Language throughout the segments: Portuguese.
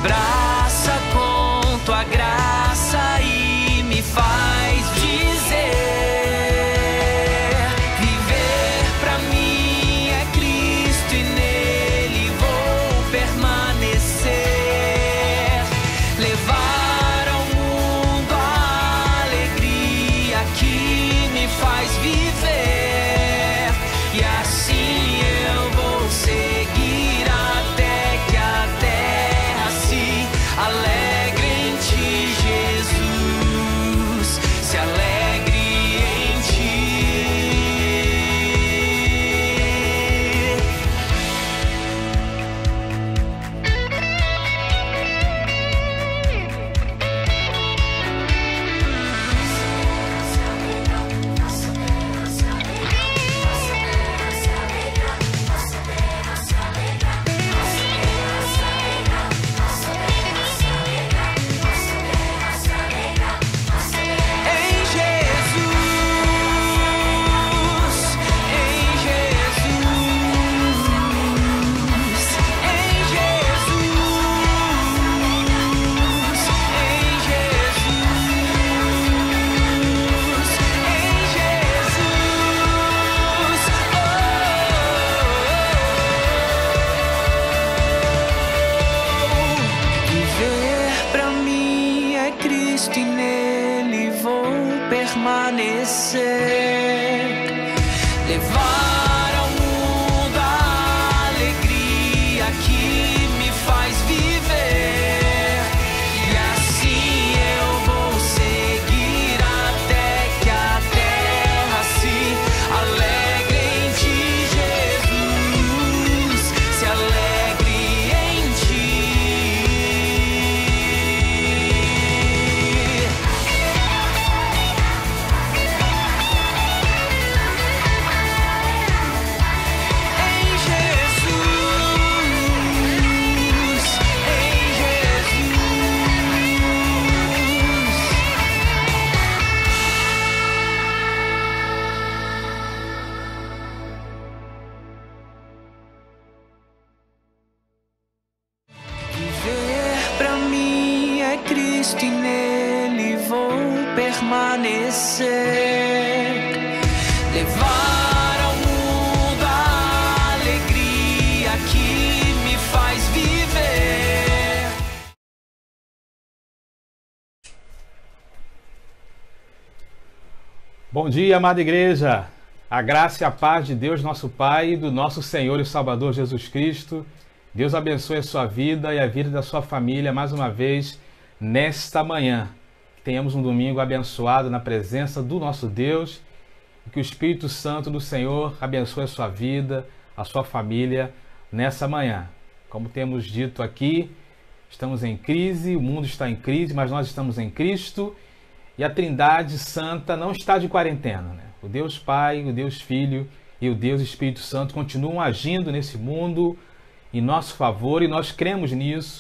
abraça com tua graça e me faz dizer: viver pra mim é Cristo e nele vou permanecer. Levar ao mundo a alegria que me faz viver, e assim eu vou seguir até que a terra se alegre em ti, Jesus, se alegre em ti. Em Jesus, em Jesus, em Jesus, em viver pra mim é Cristo e nele vou permanecer. Levar ao mundo a alegria que me faz viver, e assim eu vou seguir até que a terra se alegre em ti, Jesus, se alegre em ti. Em Jesus, em Jesus. Viver pra mim é Cristo e nele vou permanecer. Levar ao mundo a alegria que me faz viver. Bom dia, amada igreja. A graça e a paz de Deus, nosso Pai, e do nosso Senhor e Salvador Jesus Cristo. Deus abençoe a sua vida e a vida da sua família mais uma vez nesta manhã. Que tenhamos um domingo abençoado na presença do nosso Deus e que o Espírito Santo do Senhor abençoe a sua vida, a sua família nessa manhã. Como temos dito aqui, estamos em crise, o mundo está em crise, mas nós estamos em Cristo. E a Trindade Santa não está de quarentena, né? O Deus Pai, o Deus Filho e o Deus Espírito Santo continuam agindo nesse mundo em nosso favor, e nós cremos nisso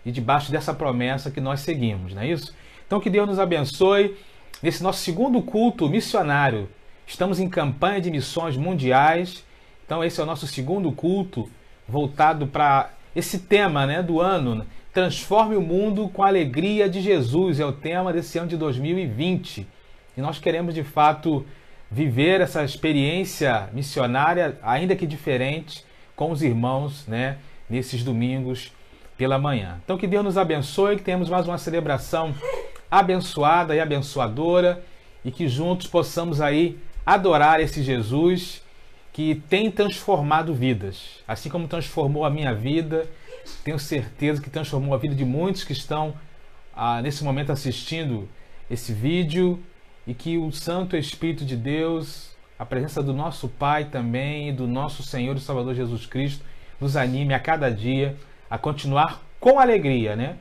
e debaixo dessa promessa que nós seguimos, não é isso? Então que Deus nos abençoe nesse nosso segundo culto missionário. Estamos em campanha de missões mundiais, então esse é o nosso segundo culto voltado para esse tema, né, do ano. Transforme o mundo com a alegria de Jesus, é o tema desse ano de 2020. E nós queremos, de fato, viver essa experiência missionária, ainda que diferente, com os irmãos, né, nesses domingos pela manhã. Então que Deus nos abençoe, que tenhamos mais uma celebração abençoada e abençoadora, e que juntos possamos aí adorar esse Jesus que tem transformado vidas. Assim como transformou a minha vida, tenho certeza que transformou a vida de muitos que estão nesse momento assistindo esse vídeo, e que o Santo Espírito de Deus, a presença do nosso Pai também, e do nosso Senhor e Salvador Jesus Cristo, nos anime a cada dia a continuar com alegria, né?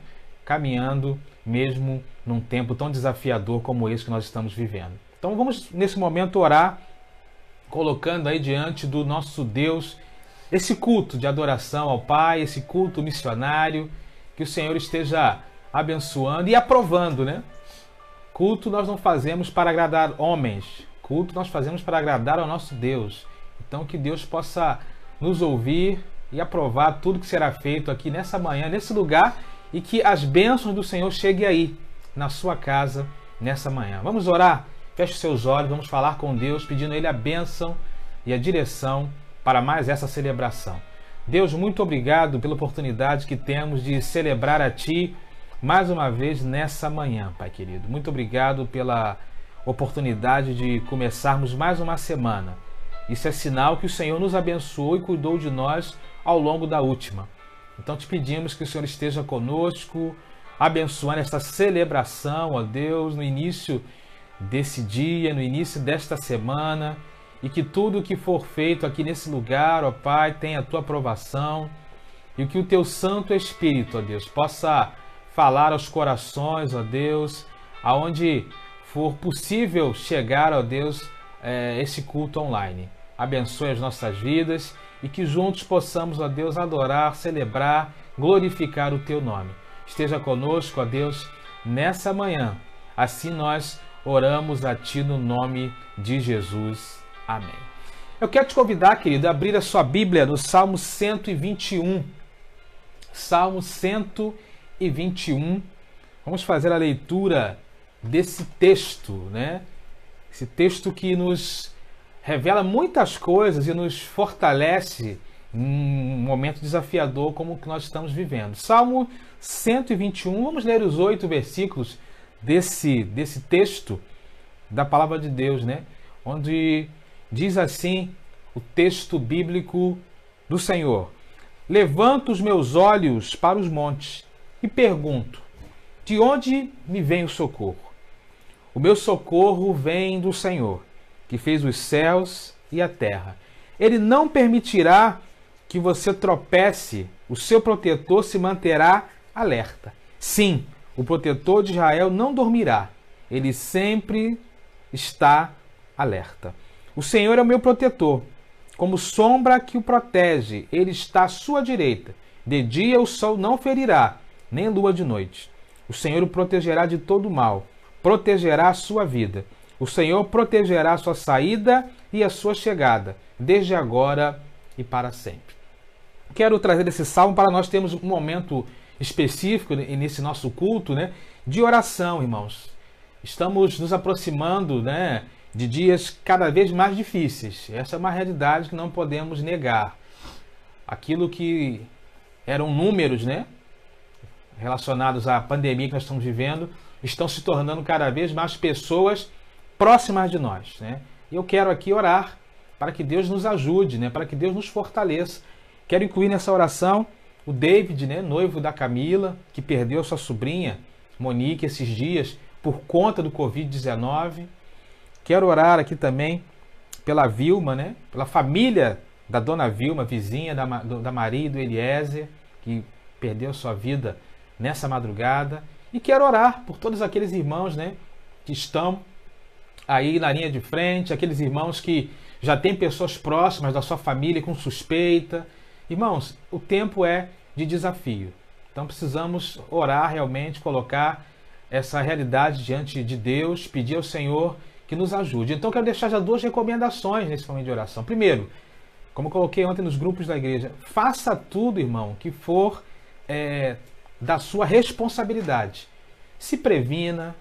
Caminhando mesmo num tempo tão desafiador como esse que nós estamos vivendo. Então vamos nesse momento orar, colocando aí diante do nosso Deus esse culto de adoração ao Pai, esse culto missionário, que o Senhor esteja abençoando e aprovando, né? Culto nós não fazemos para agradar homens, culto nós fazemos para agradar ao nosso Deus. Então que Deus possa nos ouvir e aprovar tudo que será feito aqui nessa manhã, nesse lugar, e que as bênçãos do Senhor cheguem aí, na sua casa, nessa manhã. Vamos orar? Feche seus olhos, vamos falar com Deus, pedindo a Ele a bênção e a direção para mais essa celebração. Deus, muito obrigado pela oportunidade que temos de celebrar a Ti mais uma vez nessa manhã, Pai querido. Muito obrigado pela oportunidade de começarmos mais uma semana. Isso é sinal que o Senhor nos abençoou e cuidou de nós ao longo da última. Então te pedimos que o Senhor esteja conosco, abençoando esta celebração, ó Deus, no início desse dia, no início desta semana, e que tudo o que for feito aqui nesse lugar, ó Pai, tenha a Tua aprovação, e que o Teu Santo Espírito, ó Deus, possa falar aos corações, ó Deus, aonde for possível chegar, ó Deus, esse culto online. Abençoe as nossas vidas e que juntos possamos, ó Deus, adorar, celebrar, glorificar o Teu nome. Esteja conosco, ó Deus, nessa manhã. Assim nós oramos a Ti no nome de Jesus. Amém. Eu quero te convidar, querido, a abrir a sua Bíblia no Salmo 121. Salmo 121. Vamos fazer a leitura desse texto, né? Esse texto que nos revela muitas coisas e nos fortalece em um momento desafiador como o que nós estamos vivendo. Salmo 121, vamos ler os 8 versículos desse texto da palavra de Deus, né? Onde diz assim o texto bíblico do Senhor: levanto os meus olhos para os montes e pergunto, de onde me vem o socorro? O meu socorro vem do Senhor, que fez os céus e a terra. Ele não permitirá que você tropece, o seu protetor se manterá alerta. Sim, o protetor de Israel não dormirá, ele sempre está alerta. O Senhor é o meu protetor, como sombra que o protege, ele está à sua direita. De dia o sol não ferirá, nem lua de noite. O Senhor o protegerá de todo mal, protegerá a sua vida. O Senhor protegerá a sua saída e a sua chegada, desde agora e para sempre. Quero trazer esse salmo para nós termos um momento específico nesse nosso culto, né, de oração, irmãos. Estamos nos aproximando, né, de dias cada vez mais difíceis. Essa é uma realidade que não podemos negar. Aquilo que eram números, né, relacionados à pandemia que nós estamos vivendo, estão se tornando cada vez mais pessoas próximas de nós, né? E eu quero aqui orar para que Deus nos ajude, né, para que Deus nos fortaleça. Quero incluir nessa oração o David, né, noivo da Camila, que perdeu sua sobrinha Monique esses dias por conta do Covid-19. Quero orar aqui também pela Vilma, né, pela família da dona Vilma, vizinha da Maria e do Eliezer, que perdeu sua vida nessa madrugada. E quero orar por todos aqueles irmãos, né, que estão aí na linha de frente, aqueles irmãos que já têm pessoas próximas da sua família com suspeita. Irmãos, o tempo é de desafio. Então precisamos orar realmente, colocar essa realidade diante de Deus, pedir ao Senhor que nos ajude. Então quero deixar já 2 recomendações nesse momento de oração. Primeiro, como coloquei ontem nos grupos da igreja, faça tudo, irmão, que for da sua responsabilidade. Se previna,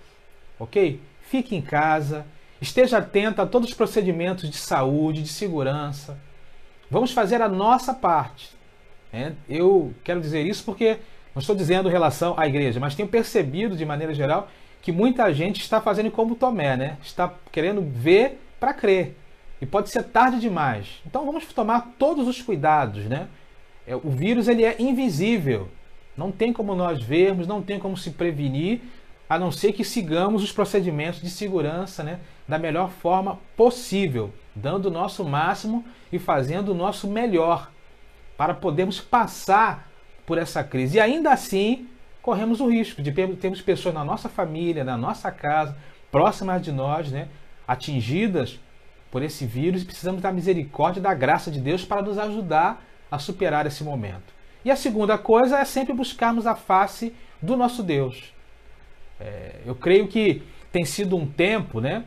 ok? Fique em casa, esteja atento a todos os procedimentos de saúde, de segurança. Vamos fazer a nossa parte. Eu quero dizer isso porque não estou dizendo em relação à igreja, mas tenho percebido de maneira geral que muita gente está fazendo como Tomé, né? Está querendo ver para crer. E pode ser tarde demais. Então vamos tomar todos os cuidados, né? O vírus ele é invisível. Não tem como nós vermos, não tem como se prevenir, a não ser que sigamos os procedimentos de segurança, né, da melhor forma possível, dando o nosso máximo e fazendo o nosso melhor para podermos passar por essa crise. E ainda assim, corremos o risco de termos pessoas na nossa família, na nossa casa, próximas de nós, né, atingidas por esse vírus, e precisamos da misericórdia e da graça de Deus para nos ajudar a superar esse momento. E a segunda coisa é sempre buscarmos a face do nosso Deus. Eu creio que tem sido um tempo, né?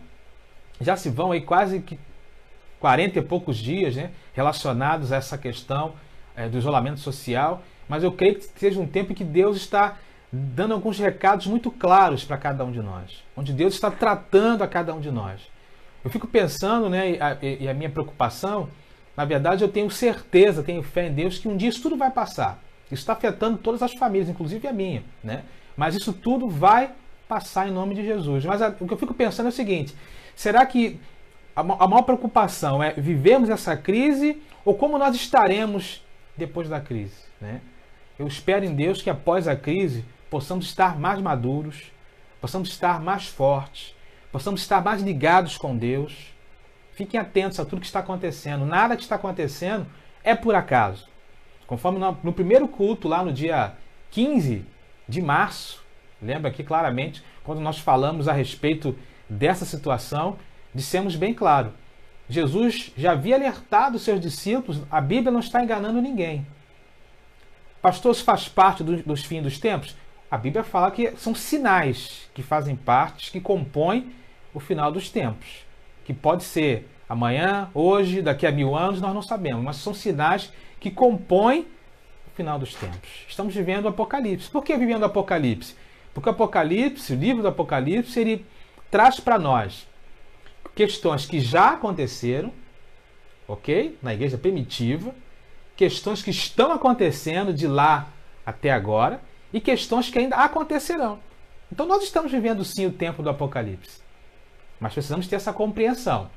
Já se vão aí quase que 40 e poucos dias, né, relacionados a essa questão do isolamento social, mas eu creio que seja um tempo em que Deus está dando alguns recados muito claros para cada um de nós, onde Deus está tratando a cada um de nós. Eu fico pensando, né, e a minha preocupação, na verdade eu tenho certeza, tenho fé em Deus que um dia isso tudo vai passar. Isso está afetando todas as famílias, inclusive a minha, né? Mas isso tudo vai passar em nome de Jesus. Mas o que eu fico pensando é o seguinte, será que a maior preocupação é vivermos essa crise ou como nós estaremos depois da crise, né? Eu espero em Deus que após a crise possamos estar mais maduros, possamos estar mais fortes, possamos estar mais ligados com Deus. Fiquem atentos a tudo que está acontecendo. Nada que está acontecendo é por acaso. Conforme no primeiro culto, lá no dia 15 de março, lembra aqui claramente, quando nós falamos a respeito dessa situação, dissemos bem claro, Jesus já havia alertado os seus discípulos, a Bíblia não está enganando ninguém. Pastor, isso faz parte dos fins dos tempos? A Bíblia fala que são sinais que fazem parte, que compõem o final dos tempos. Que pode ser amanhã, hoje, daqui a 1000 anos, nós não sabemos, mas são sinais que compõem o final dos tempos. Estamos vivendo o Apocalipse. Por que vivendo o Apocalipse? Porque o Apocalipse, o livro do Apocalipse, ele traz para nós questões que já aconteceram, ok? Na igreja primitiva, questões que estão acontecendo de lá até agora e questões que ainda acontecerão. Então nós estamos vivendo sim o tempo do Apocalipse, mas precisamos ter essa compreensão.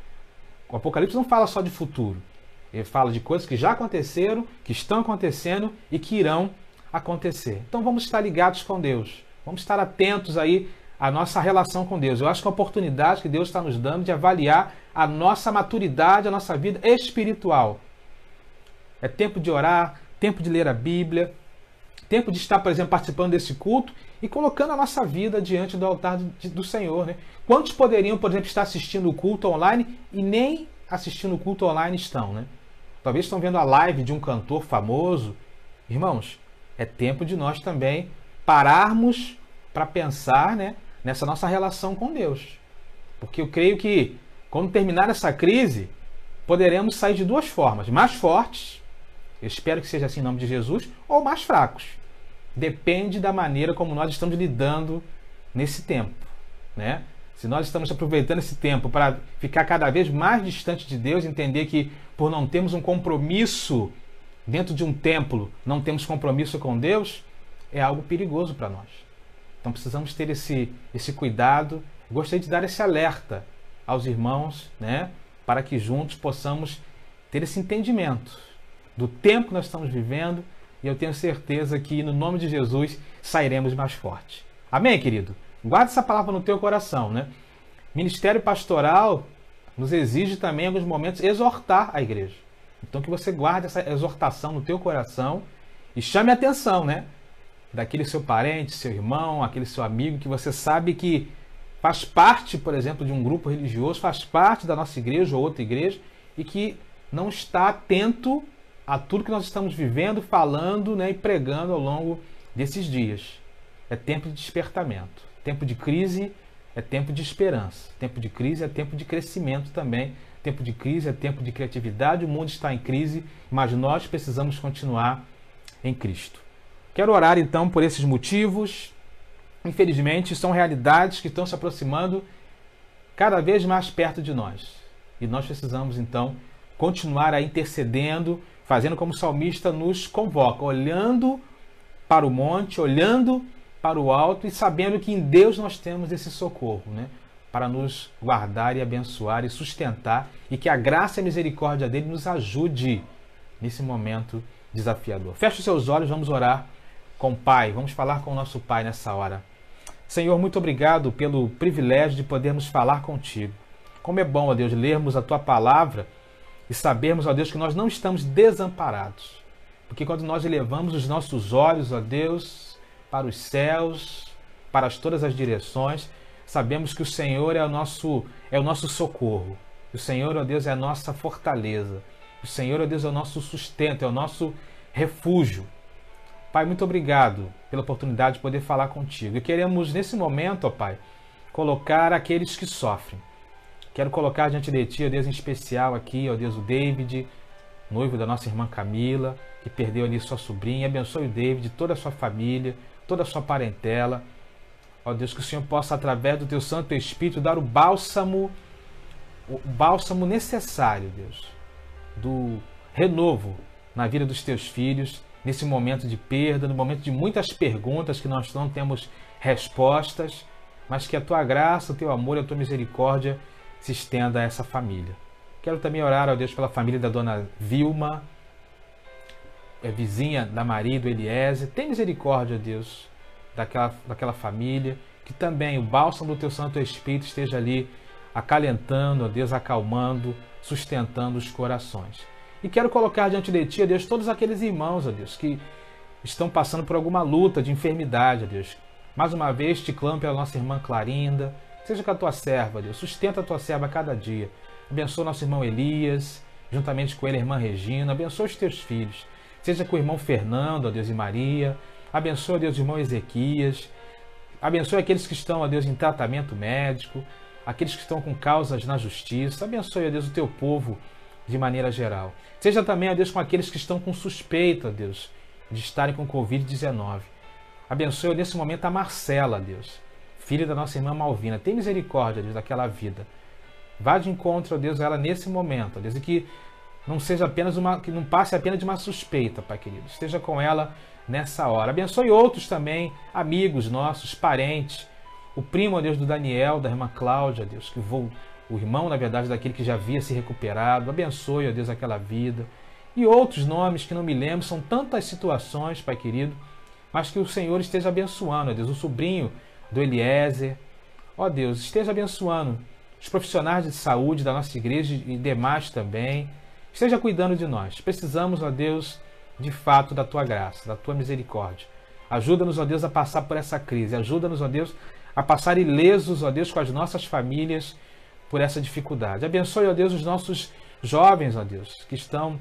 O Apocalipse não fala só de futuro, ele fala de coisas que já aconteceram, que estão acontecendo e que irão acontecer. Então vamos estar ligados com Deus, vamos estar atentos aí à nossa relação com Deus. Eu acho que é uma oportunidade que Deus está nos dando de avaliar a nossa maturidade, a nossa vida espiritual. É tempo de orar, tempo de ler a Bíblia, tempo de estar, por exemplo, participando desse culto e colocando a nossa vida diante do altar do Senhor, né? Quantos poderiam, por exemplo, estar assistindo o culto online e nem assistindo o culto online estão, né? Talvez estão vendo a live de um cantor famoso. Irmãos, é tempo de nós também pararmos para pensar, né, nessa nossa relação com Deus. Porque eu creio que, quando terminar essa crise, poderemos sair de duas formas. Mais fortes, eu espero que seja assim em nome de Jesus, ou mais fracos. Depende da maneira como nós estamos lidando nesse tempo, né? Se nós estamos aproveitando esse tempo para ficar cada vez mais distante de Deus, entender que por não termos um compromisso dentro de um templo, não temos compromisso com Deus, é algo perigoso para nós. Então precisamos ter esse cuidado. Gostaria de dar esse alerta aos irmãos, né, para que juntos possamos ter esse entendimento do tempo que nós estamos vivendo, e eu tenho certeza que no nome de Jesus sairemos mais fortes. Amém, querido? Guarda essa palavra no teu coração, né? Ministério pastoral nos exige também, em alguns momentos, exortar a igreja. Então que você guarde essa exortação no teu coração e chame a atenção, né, daquele seu parente, seu irmão, aquele seu amigo que você sabe que faz parte, por exemplo, de um grupo religioso, faz parte da nossa igreja ou outra igreja e que não está atento a tudo que nós estamos vivendo, falando, né, e pregando ao longo desses dias. É tempo de despertamento. Tempo de crise é tempo de esperança. Tempo de crise é tempo de crescimento também. Tempo de crise é tempo de criatividade. O mundo está em crise, mas nós precisamos continuar em Cristo. Quero orar então por esses motivos. Infelizmente, são realidades que estão se aproximando cada vez mais perto de nós. E nós precisamos então continuar a intercedendo, fazendo como o salmista nos convoca, olhando para o monte, olhando para o alto e sabendo que em Deus nós temos esse socorro, né, para nos guardar e abençoar e sustentar, e que a graça e a misericórdia dele nos ajude nesse momento desafiador. Feche os seus olhos, vamos orar com o Pai, vamos falar com o nosso Pai nessa hora. Senhor, muito obrigado pelo privilégio de podermos falar contigo. Como é bom, ó Deus, lermos a tua palavra e sabermos, ó Deus, que nós não estamos desamparados. Porque quando nós elevamos os nossos olhos, ó Deus, para os céus, para todas as direções, sabemos que o Senhor é o nosso socorro. O Senhor, ó Deus, é a nossa fortaleza. O Senhor, ó Deus, é o nosso sustento, é o nosso refúgio. Pai, muito obrigado pela oportunidade de poder falar contigo. E queremos, nesse momento, ó Pai, colocar aqueles que sofrem. Quero colocar diante de Ti, ó Deus, em especial aqui, ó Deus, o David, noivo da nossa irmã Camila, que perdeu ali sua sobrinha. Abençoe o David, toda a sua família, toda a sua parentela. Ó Deus, que o Senhor possa, através do Teu Santo Espírito, dar o bálsamo necessário, Deus, do renovo na vida dos Teus filhos, nesse momento de perda, no momento de muitas perguntas que nós não temos respostas, mas que a Tua graça, o Teu amor e a Tua misericórdia se estenda a essa família. Quero também orar, ó Deus, pela família da dona Vilma, vizinha da Maria e do Eliezer. Tem misericórdia, ó Deus, daquela família, que também o bálsamo do Teu Santo Espírito esteja ali acalentando, ó Deus, acalmando, sustentando os corações. E quero colocar diante de Ti, ó Deus, todos aqueles irmãos, ó Deus, que estão passando por alguma luta de enfermidade, ó Deus. Mais uma vez te clamo pela nossa irmã Clarinda, seja com a Tua serva, ó Deus, sustenta a Tua serva a cada dia. Abençoa nosso irmão Elias, juntamente com ele a irmã Regina. Abençoa os Teus filhos. Seja com o irmão Fernando, ó Deus, e Maria. Abençoa, ó Deus, o irmão Ezequias. Abençoe aqueles que estão, ó Deus, em tratamento médico, aqueles que estão com causas na justiça. Abençoe, ó Deus, o Teu povo de maneira geral. Seja também, ó Deus, com aqueles que estão com suspeita, ó Deus, de estarem com Covid-19. Abençoe, ó, nesse momento, a Marcela, ó Deus, filha da nossa irmã Malvina. Tem misericórdia, ó Deus, daquela vida. Vá de encontro, ó Deus, a ela nesse momento, ó Deus, e que não seja apenas que não passe apenas de uma suspeita, Pai querido. Esteja com ela nessa hora. Abençoe outros também, amigos nossos, parentes. O primo, ó Deus, do Daniel, da irmã Cláudia, ó Deus, o irmão, na verdade, daquele que já havia se recuperado. Abençoe, ó Deus, aquela vida. E outros nomes que não me lembro, são tantas situações, Pai querido, mas que o Senhor esteja abençoando, ó Deus, o sobrinho do Eliezer. Ó Deus, esteja abençoando os profissionais de saúde da nossa igreja e demais também. Esteja cuidando de nós. Precisamos, ó Deus, de fato, da Tua graça, da Tua misericórdia. Ajuda-nos, ó Deus, a passar por essa crise. Ajuda-nos, ó Deus, a passar ilesos, ó Deus, com as nossas famílias por essa dificuldade. Abençoe, ó Deus, os nossos jovens, ó Deus, que estão,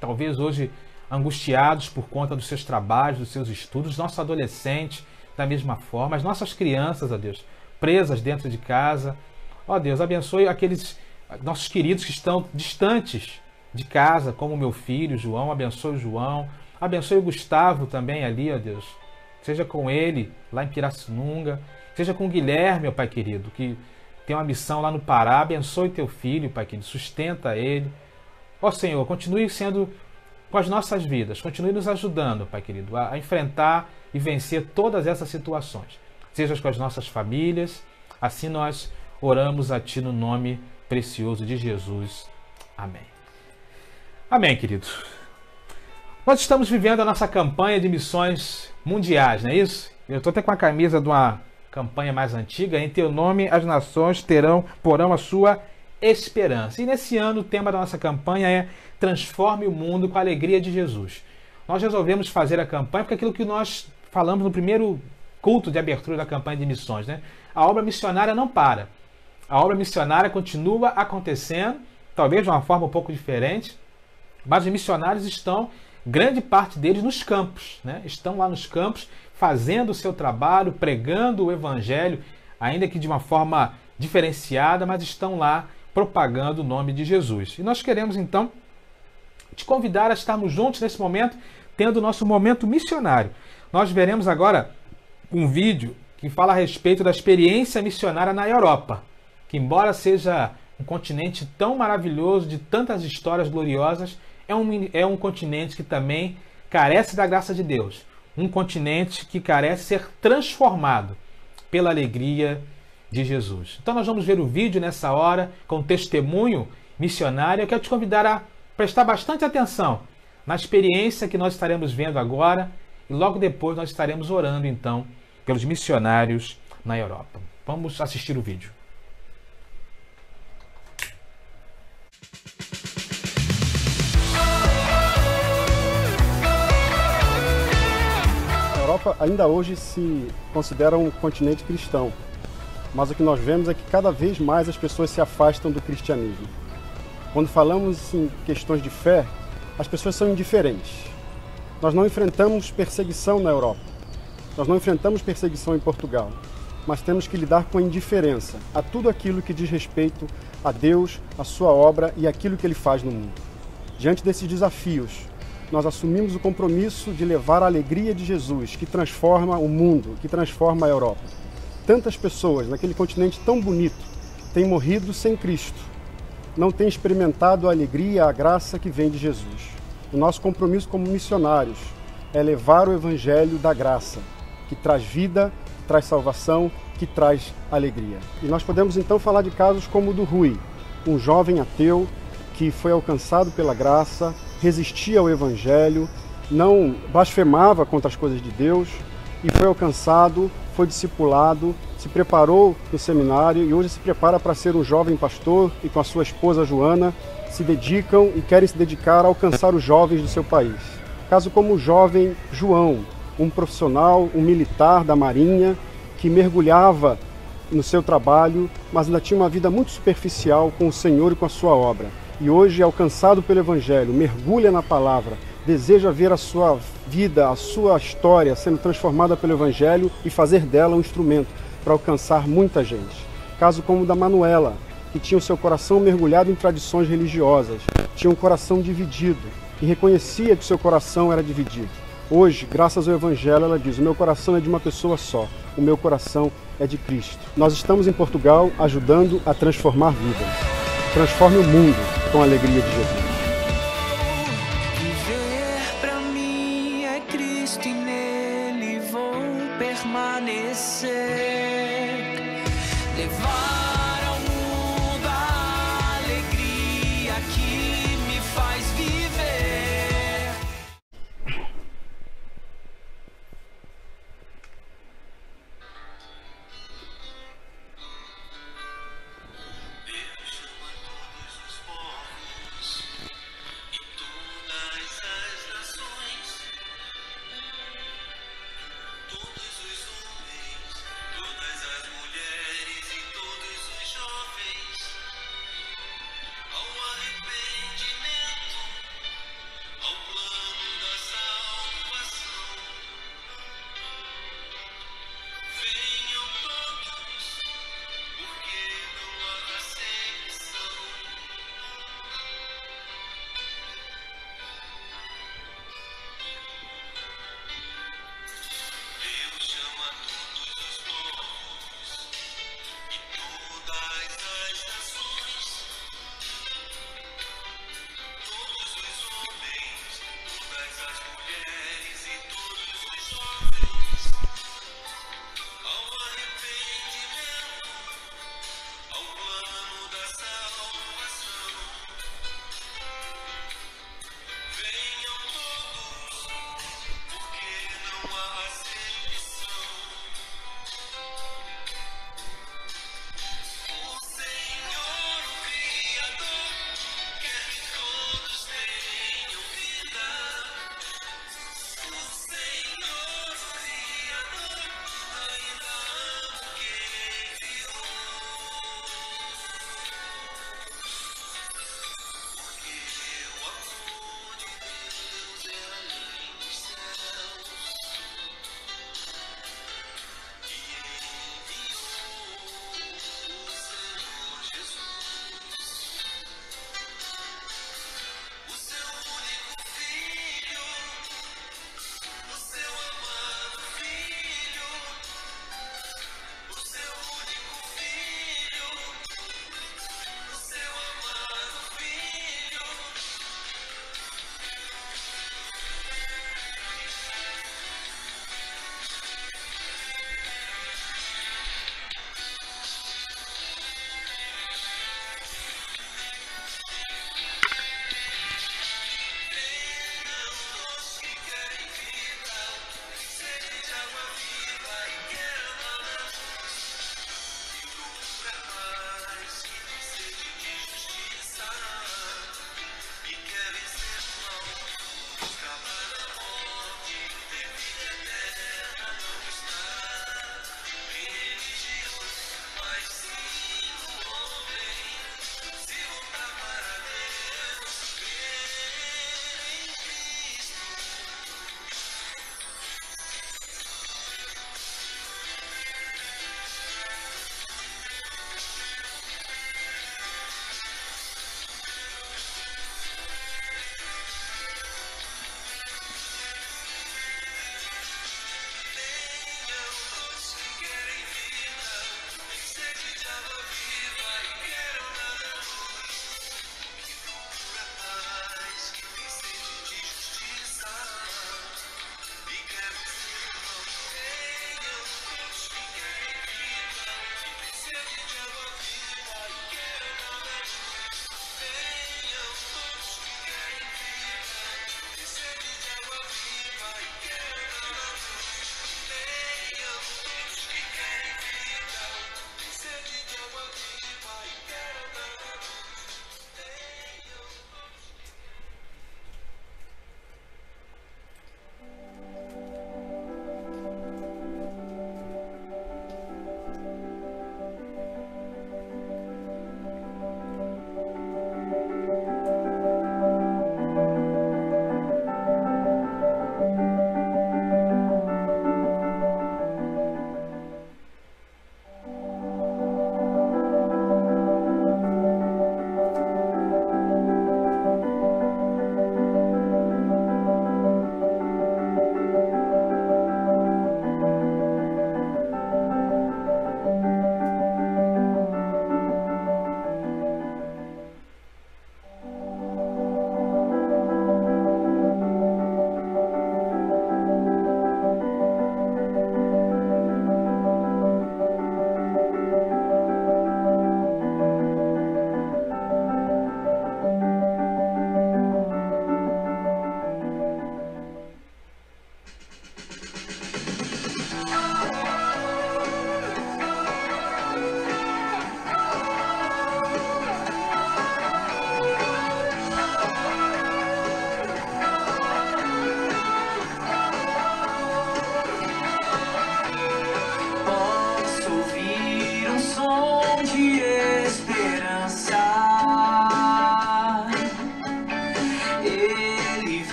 talvez hoje, angustiados por conta dos seus trabalhos, dos seus estudos. Nossos adolescentes, da mesma forma. As nossas crianças, ó Deus, presas dentro de casa. Ó Deus, abençoe aqueles nossos queridos que estão distantes de casa, como o meu filho, João. Abençoe o João. Abençoe o Gustavo também ali, ó Deus. Seja com ele, lá em Pirassununga. Seja com o Guilherme, ó Pai querido, que tem uma missão lá no Pará. Abençoe teu filho, Pai querido. Sustenta ele. Ó Senhor, continue sendo com as nossas vidas. Continue nos ajudando, Pai querido, a enfrentar e vencer todas essas situações. Seja com as nossas famílias. Assim nós oramos a Ti no nome precioso de Jesus. Amém. Amém, queridos. Nós estamos vivendo a nossa campanha de missões mundiais, não é isso? Eu estou até com a camisa de uma campanha mais antiga. Em Teu nome as nações porão a sua esperança. E nesse ano o tema da nossa campanha é Transforme o Mundo com a Alegria de Jesus. Nós resolvemos fazer a campanha porque aquilo que nós falamos no primeiro culto de abertura da campanha de missões, né? A obra missionária não para. A obra missionária continua acontecendo, talvez de uma forma um pouco diferente, mas os missionários estão, grande parte deles, nos campos, né? Estão lá nos campos, fazendo o seu trabalho, pregando o Evangelho, ainda que de uma forma diferenciada, mas estão lá propagando o nome de Jesus. E nós queremos, então, te convidar a estarmos juntos nesse momento, tendo o nosso momento missionário. Nós veremos agora um vídeo que fala a respeito da experiência missionária na Europa, que embora seja um continente tão maravilhoso, de tantas histórias gloriosas, é um continente que também carece da graça de Deus. Um continente que carece ser transformado pela alegria de Jesus. Então nós vamos ver o vídeo nessa hora, com testemunho missionário. Eu quero te convidar a prestar bastante atenção na experiência que nós estaremos vendo agora, e logo depois nós estaremos orando, então, pelos missionários na Europa. Vamos assistir o vídeo. A Europa ainda hoje se considera um continente cristão, mas o que nós vemos é que cada vez mais as pessoas se afastam do cristianismo. Quando falamos em questões de fé, as pessoas são indiferentes. Nós não enfrentamos perseguição na Europa, nós não enfrentamos perseguição em Portugal, mas temos que lidar com a indiferença a tudo aquilo que diz respeito a Deus, a sua obra e aquilo que Ele faz no mundo. Diante desses desafios, nós assumimos o compromisso de levar a alegria de Jesus, que transforma o mundo, que transforma a Europa. Tantas pessoas naquele continente tão bonito têm morrido sem Cristo, não têm experimentado a alegria, a graça que vem de Jesus. O nosso compromisso como missionários é levar o Evangelho da graça, que traz vida, traz salvação, que traz alegria. E nós podemos então falar de casos como o do Rui, um jovem ateu que foi alcançado pela graça, resistia ao Evangelho, não blasfemava contra as coisas de Deus e foi alcançado, foi discipulado, se preparou no seminário e hoje se prepara para ser um jovem pastor e com a sua esposa Joana se dedicam e querem se dedicar a alcançar os jovens do seu país. Caso como o jovem João, um profissional, um militar da Marinha que mergulhava no seu trabalho, mas ainda tinha uma vida muito superficial com o Senhor e com a sua obra. E hoje, alcançado pelo Evangelho, mergulha na palavra, deseja ver a sua vida, a sua história sendo transformada pelo Evangelho e fazer dela um instrumento para alcançar muita gente. Caso como o da Manuela, que tinha o seu coração mergulhado em tradições religiosas, tinha um coração dividido e reconhecia que o seu coração era dividido. Hoje, graças ao Evangelho, ela diz: o meu coração é de uma pessoa só, o meu coração é de Cristo. Nós estamos em Portugal ajudando a transformar vidas. Transforme o mundo com a alegria de Jesus. Viver pra mim é Cristo e nele vou permanecer. Levar ao mundo a alegria que me faz viver. Todos os homens, todas as mulheres e todos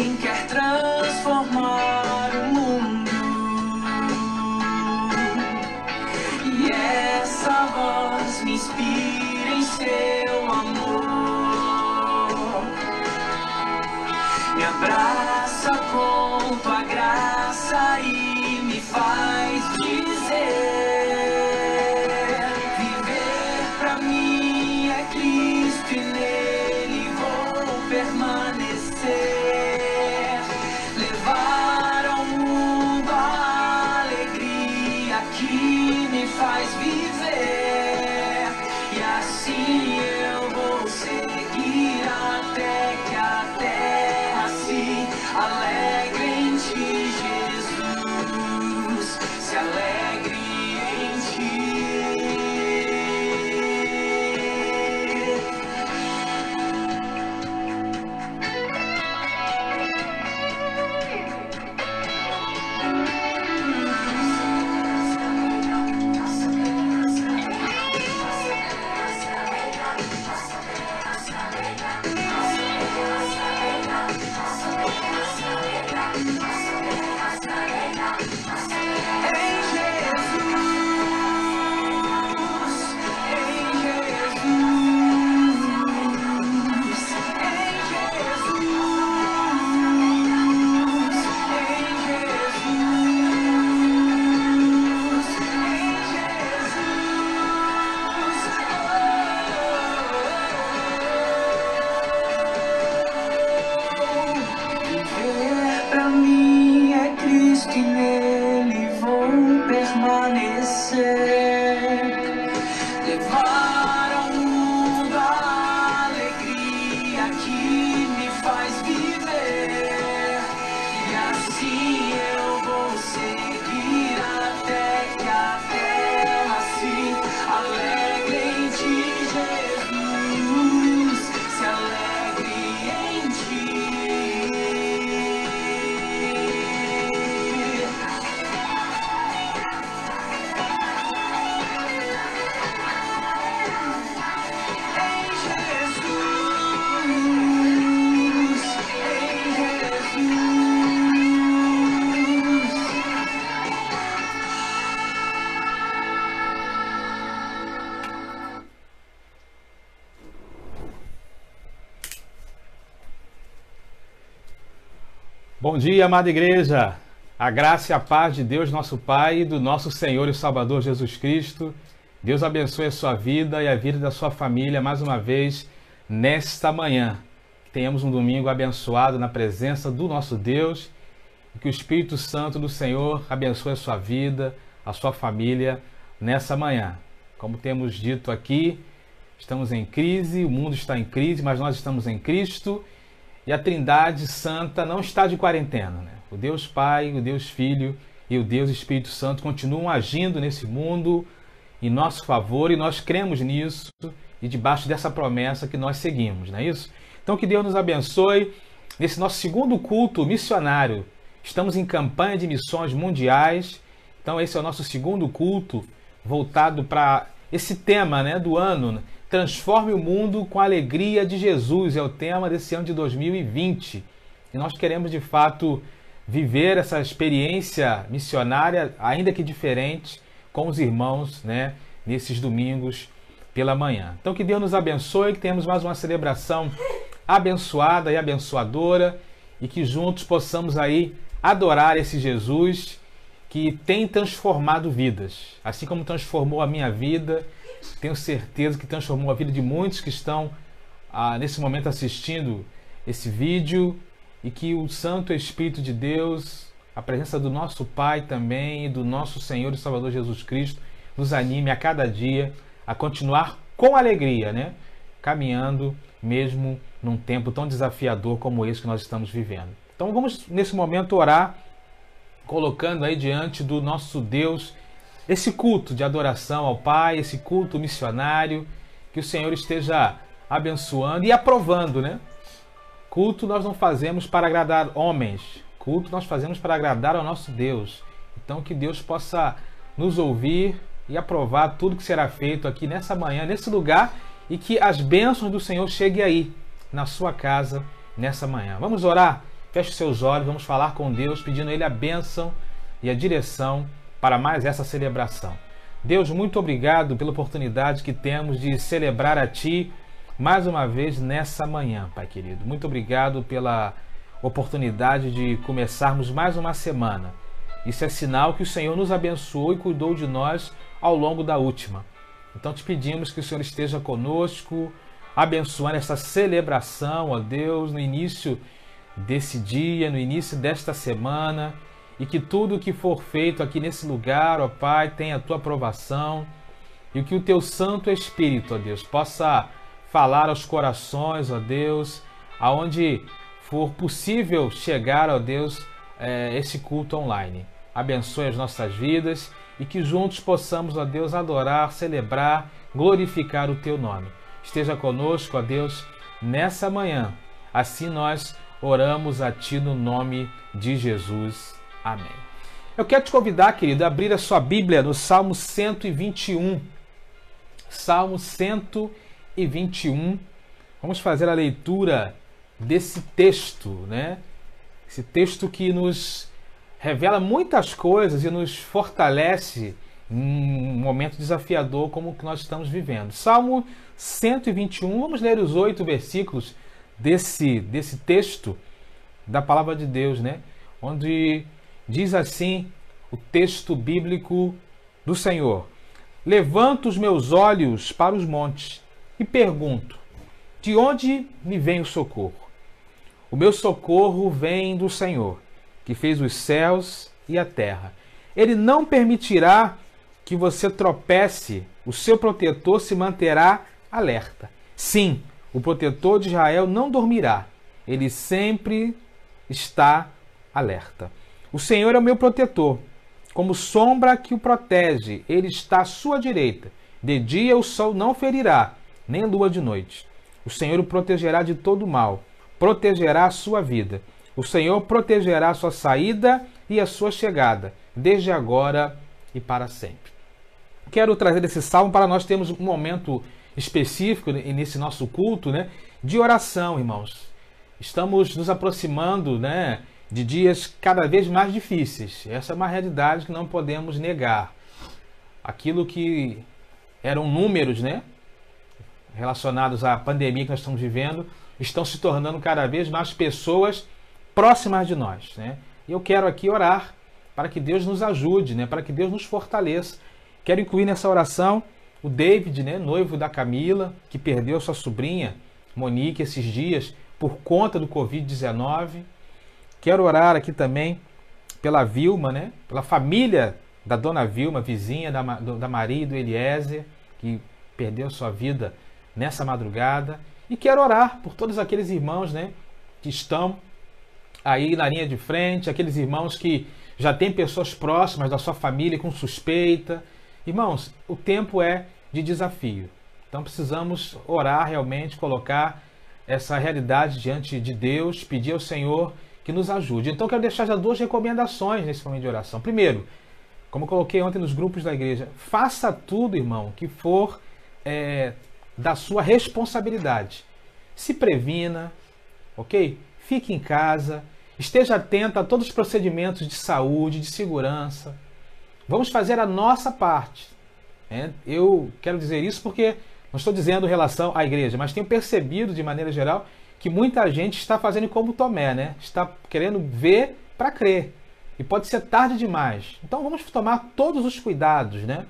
quem quer transformar o mundo. E essa voz me inspira em seu amor. Me abraça com tua graça e me faz dizer: viver pra mim é Cristo e nele vou permanecer. Levar ao mundo a alegria que me faz viver. E assim eu vou seguir até que a terra se alegre em ti, Jesus, se alegre em ti. Que nele vou permanecer. Levar ao mundo a alegria que me faz viver. E assim eu vou seguir até que a terra se alegre em ti, Jesus, se alegre em ti. Bom dia, amada igreja. A graça e a paz de Deus, nosso Pai, e do nosso Senhor e Salvador Jesus Cristo. Deus abençoe a sua vida e a vida da sua família mais uma vez nesta manhã. Que tenhamos um domingo abençoado na presença do nosso Deus e que o Espírito Santo do Senhor abençoe a sua vida, a sua família nessa manhã. Como temos dito aqui, estamos em crise, o mundo está em crise, mas nós estamos em Cristo. E a Trindade Santa não está de quarentena, né? O Deus Pai, o Deus Filho e o Deus Espírito Santo continuam agindo nesse mundo em nosso favor e nós cremos nisso e debaixo dessa promessa que nós seguimos, não é isso? Então que Deus nos abençoe nesse nosso segundo culto missionário. Estamos em campanha de missões mundiais, então esse é o nosso segundo culto voltado para esse tema, né, do ano. Transforme o mundo com a alegria de Jesus, é o tema desse ano de 2020. E nós queremos, de fato, viver essa experiência missionária, ainda que diferente, com os irmãos, né, nesses domingos pela manhã. Então que Deus nos abençoe, que tenhamos mais uma celebração abençoada e abençoadora e que juntos possamos aí adorar esse Jesus que tem transformado vidas, assim como transformou a minha vida. Tenho certeza que transformou a vida de muitos que estão nesse momento assistindo esse vídeo e que o Santo Espírito de Deus, a presença do nosso Pai também e do nosso Senhor e Salvador Jesus Cristo nos anime a cada dia a continuar com alegria, né? Caminhando mesmo num tempo tão desafiador como esse que nós estamos vivendo. Então vamos nesse momento orar, colocando aí diante do nosso Deus esse culto de adoração ao Pai, esse culto missionário, que o Senhor esteja abençoando e aprovando, né? Culto nós não fazemos para agradar homens, culto nós fazemos para agradar ao nosso Deus. Então que Deus possa nos ouvir e aprovar tudo que será feito aqui nessa manhã, nesse lugar, e que as bênçãos do Senhor cheguem aí, na sua casa, nessa manhã. Vamos orar, Feche os seus olhos, vamos falar com Deus, pedindo a Ele a bênção e a direção para mais essa celebração. Deus, muito obrigado pela oportunidade que temos de celebrar a Ti mais uma vez nessa manhã, Pai querido. Muito obrigado pela oportunidade de começarmos mais uma semana. Isso é sinal que o Senhor nos abençoou e cuidou de nós ao longo da última. Então te pedimos que o Senhor esteja conosco, abençoando essa celebração, ó Deus, no início desse dia, no início desta semana, e que tudo que for feito aqui nesse lugar, ó Pai, tenha a Tua aprovação, e que o Teu Santo Espírito, ó Deus, possa falar aos corações, ó Deus, aonde for possível chegar, ó Deus, esse culto online. Abençoe as nossas vidas e que juntos possamos, ó Deus, adorar, celebrar, glorificar o Teu nome. Esteja conosco, ó Deus, nessa manhã. Assim nós oramos a Ti no nome de Jesus. Amém. Eu quero te convidar, querido, a abrir a sua Bíblia no Salmo 121. Salmo 121. Vamos fazer a leitura desse texto, né? Esse texto que nos revela muitas coisas e nos fortalece em um momento desafiador como o que nós estamos vivendo. Salmo 121, vamos ler os 8 versículos desse texto da palavra de Deus, né? Onde diz assim o texto bíblico do Senhor: levanto os meus olhos para os montes e pergunto, de onde me vem o socorro? O meu socorro vem do Senhor, que fez os céus e a terra. Ele não permitirá que você tropece, o seu protetor se manterá alerta. Sim, o protetor de Israel não dormirá, ele sempre está alerta. O Senhor é o meu protetor, como sombra que o protege, ele está à sua direita. De dia o sol não ferirá, nem lua de noite. O Senhor o protegerá de todo mal, protegerá a sua vida. O Senhor protegerá a sua saída e a sua chegada, desde agora e para sempre. Quero trazer esse salmo para nós termos um momento específico nesse nosso culto, né, de oração, irmãos. Estamos nos aproximando, né, de dias cada vez mais difíceis. Essa é uma realidade que não podemos negar. Aquilo que eram números, né, relacionados à pandemia que nós estamos vivendo, estão se tornando cada vez mais pessoas próximas de nós, né? E eu quero aqui orar para que Deus nos ajude, né, para que Deus nos fortaleça. Quero incluir nessa oração o David, né, noivo da Camila, que perdeu sua sobrinha Monique esses dias por conta do Covid-19. Quero orar aqui também pela Vilma, né, pela família da dona Vilma, vizinha da Maria e do Eliezer, que perdeu sua vida nessa madrugada. E quero orar por todos aqueles irmãos, né, que estão aí na linha de frente, aqueles irmãos que já têm pessoas próximas da sua família com suspeita. Irmãos, o tempo é de desafio. Então precisamos orar realmente, colocar essa realidade diante de Deus, pedir ao Senhor que nos ajude. Então quero deixar já 2 recomendações nesse momento de oração. Primeiro, como eu coloquei ontem nos grupos da igreja, faça tudo, irmão, que for da sua responsabilidade. Se previna, ok? Fique em casa, esteja atento a todos os procedimentos de saúde, de segurança. Vamos fazer a nossa parte. Eu quero dizer isso porque não estou dizendo em relação à igreja, mas tenho percebido de maneira geral que muita gente está fazendo como Tomé, né? Está querendo ver para crer. E pode ser tarde demais. Então vamos tomar todos os cuidados, né?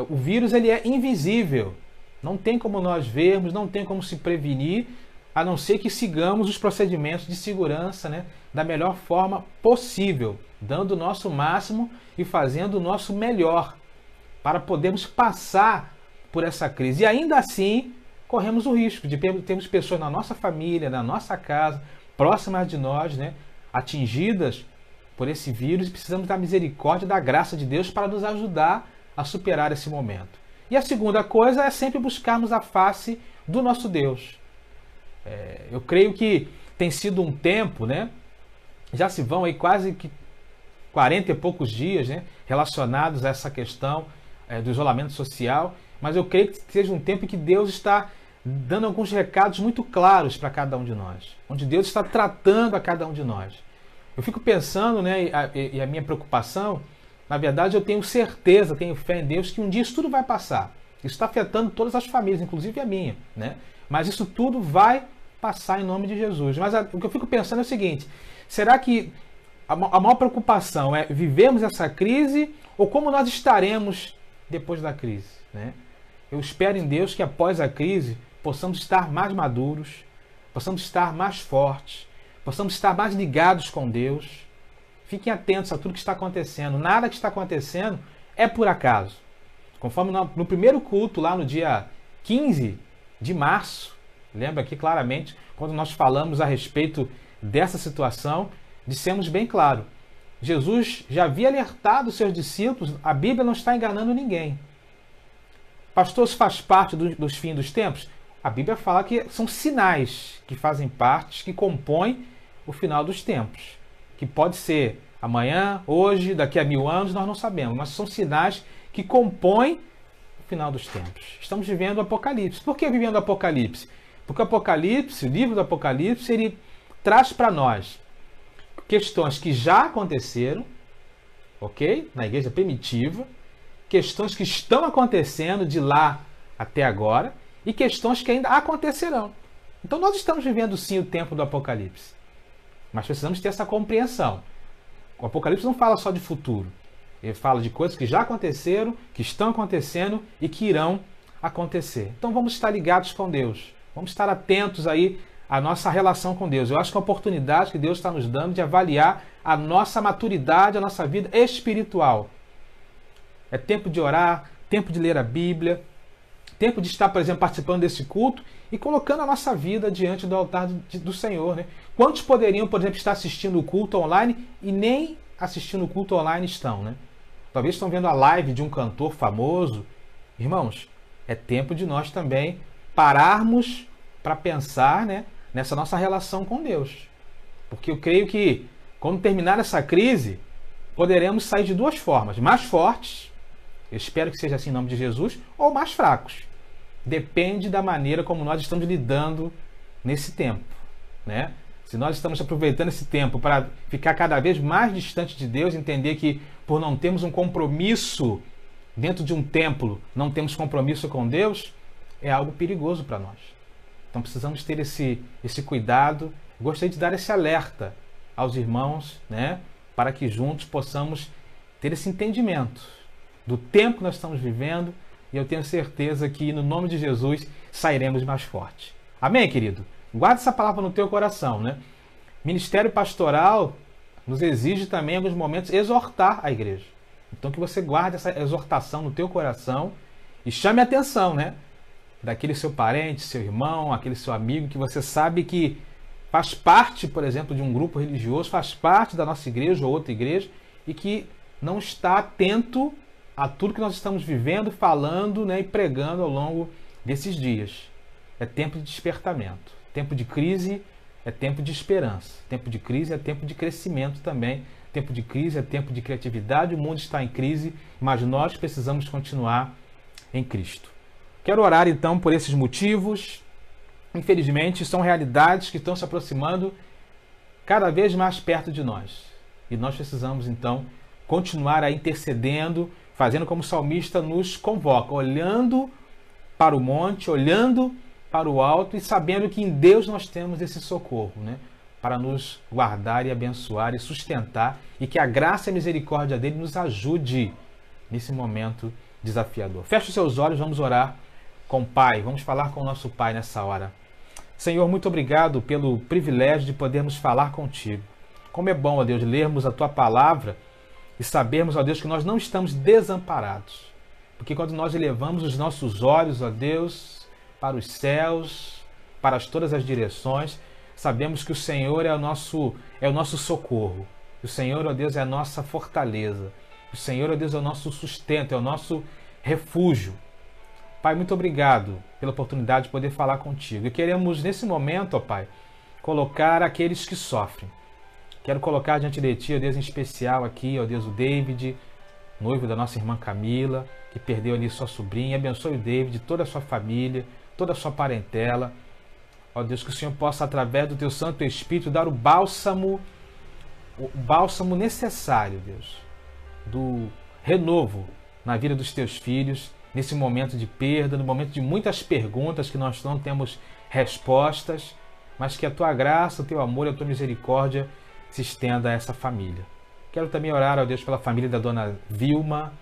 O vírus ele é invisível. Não tem como nós vermos, não tem como se prevenir, a não ser que sigamos os procedimentos de segurança, né, da melhor forma possível, dando o nosso máximo e fazendo o nosso melhor para podermos passar por essa crise. E ainda assim, corremos o risco de termos pessoas na nossa família, na nossa casa, próximas de nós, né, atingidas por esse vírus, e precisamos da misericórdia e da graça de Deus para nos ajudar a superar esse momento. E a segunda coisa é sempre buscarmos a face do nosso Deus. Eu creio que tem sido um tempo, né? Já se vão aí quase que 40 e poucos dias, né, relacionados a essa questão do isolamento social, mas eu creio que seja um tempo em que Deus está dando alguns recados muito claros para cada um de nós, onde Deus está tratando a cada um de nós. Eu fico pensando, né, e a minha preocupação, na verdade eu tenho certeza, tenho fé em Deus que um dia isso tudo vai passar. Isso está afetando todas as famílias, inclusive a minha, né? Mas isso tudo vai passar em nome de Jesus. Mas o que eu fico pensando é o seguinte, será que a maior preocupação é vivermos essa crise ou como nós estaremos depois da crise, né? Eu espero em Deus que após a crise possamos estar mais maduros, possamos estar mais fortes, possamos estar mais ligados com Deus. Fiquem atentos a tudo que está acontecendo. Nada que está acontecendo é por acaso. Conforme no primeiro culto, lá no dia 15 de março, lembra aqui claramente, quando nós falamos a respeito dessa situação, dissemos bem claro, Jesus já havia alertado os seus discípulos, a Bíblia não está enganando ninguém. Pastor, isso faz parte dos fins dos tempos? A Bíblia fala que são sinais que fazem parte, que compõem o final dos tempos. Que pode ser amanhã, hoje, daqui a 1000 anos, nós não sabemos, mas são sinais que compõem o final dos tempos. Estamos vivendo o Apocalipse. Por que vivendo o Apocalipse? Porque o Apocalipse, o livro do Apocalipse, ele traz para nós questões que já aconteceram, ok? Na igreja primitiva, questões que estão acontecendo de lá até agora e questões que ainda acontecerão. Então nós estamos vivendo sim o tempo do Apocalipse, mas precisamos ter essa compreensão. O Apocalipse não fala só de futuro, ele fala de coisas que já aconteceram, que estão acontecendo e que irão acontecer. Então vamos estar ligados com Deus, vamos estar atentos aí à nossa relação com Deus. Eu acho que é a oportunidade que Deus está nos dando de avaliar a nossa maturidade, a nossa vida espiritual. É tempo de orar, tempo de ler a Bíblia, tempo de estar, por exemplo, participando desse culto e colocando a nossa vida diante do altar do Senhor, né? Quantos poderiam, por exemplo, estar assistindo o culto online e nem assistindo o culto online estão, né? Talvez estão vendo a live de um cantor famoso. Irmãos, é tempo de nós também pararmos para pensar, né, nessa nossa relação com Deus. Porque eu creio que, quando terminar essa crise, poderemos sair de duas formas. Mais fortes, eu espero que seja assim em nome de Jesus, ou mais fracos. Depende da maneira como nós estamos lidando nesse tempo, né? Se nós estamos aproveitando esse tempo para ficar cada vez mais distante de Deus, entender que por não termos um compromisso dentro de um templo, não temos compromisso com Deus, é algo perigoso para nós. Então precisamos ter esse cuidado. Eu gostaria de dar esse alerta aos irmãos, né, para que juntos possamos ter esse entendimento do tempo que nós estamos vivendo, e eu tenho certeza que no nome de Jesus sairemos mais fortes. Amém, querido? Guarda essa palavra no teu coração, né? Ministério pastoral nos exige também, em alguns momentos, exortar a igreja. Então que você guarde essa exortação no teu coração e chame a atenção, né, daquele seu parente, seu irmão, aquele seu amigo que você sabe que faz parte, por exemplo, de um grupo religioso, faz parte da nossa igreja ou outra igreja e que não está atento a tudo que nós estamos vivendo, falando, né, e pregando ao longo desses dias. É tempo de despertamento. Tempo de crise é tempo de esperança. Tempo de crise é tempo de crescimento também. Tempo de crise é tempo de criatividade. O mundo está em crise, mas nós precisamos continuar em Cristo. Quero orar então por esses motivos. Infelizmente, são realidades que estão se aproximando cada vez mais perto de nós. E nós precisamos então continuar a intercedendo, fazendo como o salmista nos convoca, olhando para o monte, olhando para o alto e sabendo que em Deus nós temos esse socorro, né, para nos guardar e abençoar e sustentar, e que a graça e a misericórdia dele nos ajude nesse momento desafiador. Feche os seus olhos, vamos orar com o Pai, vamos falar com o nosso Pai nessa hora. Senhor, muito obrigado pelo privilégio de podermos falar contigo. Como é bom, ó Deus, lermos a tua palavra e sabermos, ó Deus, que nós não estamos desamparados. Porque quando nós elevamos os nossos olhos, ó Deus, para os céus, para todas as direções, sabemos que o Senhor é o nosso socorro. O Senhor, ó Deus, é a nossa fortaleza. O Senhor, ó Deus, é o nosso sustento, é o nosso refúgio. Pai, muito obrigado pela oportunidade de poder falar contigo. E queremos, nesse momento, ó Pai, colocar aqueles que sofrem. Quero colocar diante de Ti, ó Deus, em especial aqui, ó Deus, o David, noivo da nossa irmã Camila, que perdeu ali sua sobrinha. Abençoe o David, toda a sua família, toda a sua parentela. Ó Deus, que o Senhor possa, através do teu Santo Espírito, dar o bálsamo necessário, Deus, do renovo na vida dos teus filhos, nesse momento de perda, no momento de muitas perguntas que nós não temos respostas, mas que a tua graça, o teu amor e a tua misericórdia se estenda a essa família. Quero também orar, ó Deus, pela família da dona Vilma,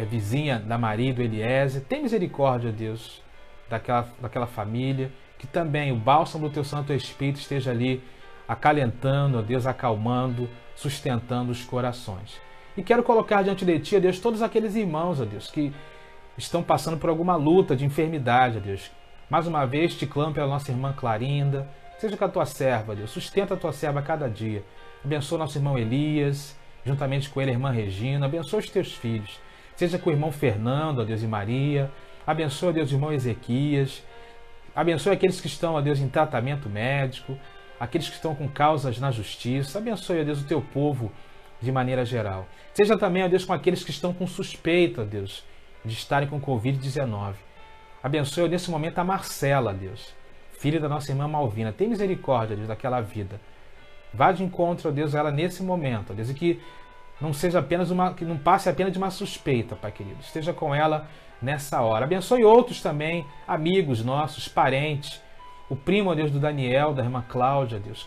vizinha da Maria e do Eliezer. Tem misericórdia, ó Deus, daquela família, que também o bálsamo do teu Santo Espírito esteja ali acalentando, ó Deus, acalmando, sustentando os corações. E quero colocar diante de ti, ó Deus, todos aqueles irmãos, ó Deus, que estão passando por alguma luta de enfermidade, ó Deus. Mais uma vez te clamo pela nossa irmã Clarinda, seja com a tua serva, ó Deus, sustenta a tua serva a cada dia. Abençoa nosso irmão Elias, juntamente com ele a irmã Regina, abençoa os teus filhos. Seja com o irmão Fernando, ó Deus, e Maria, abençoa, ó Deus, o irmão Ezequias, abençoa aqueles que estão, ó Deus, em tratamento médico, aqueles que estão com causas na justiça, abençoe, ó Deus, o teu povo de maneira geral. Seja também, ó Deus, com aqueles que estão com suspeita, ó Deus, de estarem com Covid-19. Abençoe, ó, nesse momento, a Marcela, ó Deus, filha da nossa irmã Malvina. Tem misericórdia, ó Deus, daquela vida. Vá de encontro, ó Deus, a ela nesse momento, ó Deus, e que não seja apenas que não passe apenas de uma suspeita, Pai querido. Esteja com ela nessa hora. Abençoe outros também, amigos nossos, parentes, o primo, ó Deus, do Daniel, da irmã Cláudia, ó Deus,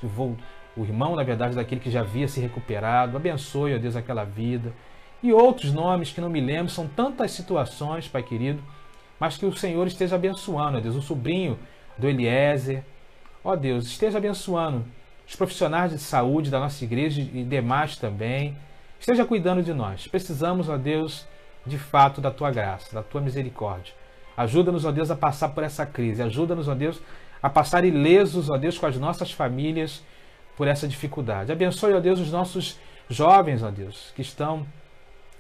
o irmão, na verdade, daquele que já havia se recuperado. Abençoe, ó Deus, aquela vida. E outros nomes que não me lembro, são tantas situações, Pai querido, mas que o Senhor esteja abençoando, ó Deus, o sobrinho do Eliezer. Ó Deus, esteja abençoando os profissionais de saúde da nossa igreja e demais também. Esteja cuidando de nós. Precisamos, ó Deus, de fato, da tua graça, da tua misericórdia. Ajuda-nos, ó Deus, a passar por essa crise. Ajuda-nos, ó Deus, a passar ilesos, ó Deus, com as nossas famílias por essa dificuldade. Abençoe, ó Deus, os nossos jovens, ó Deus, que estão,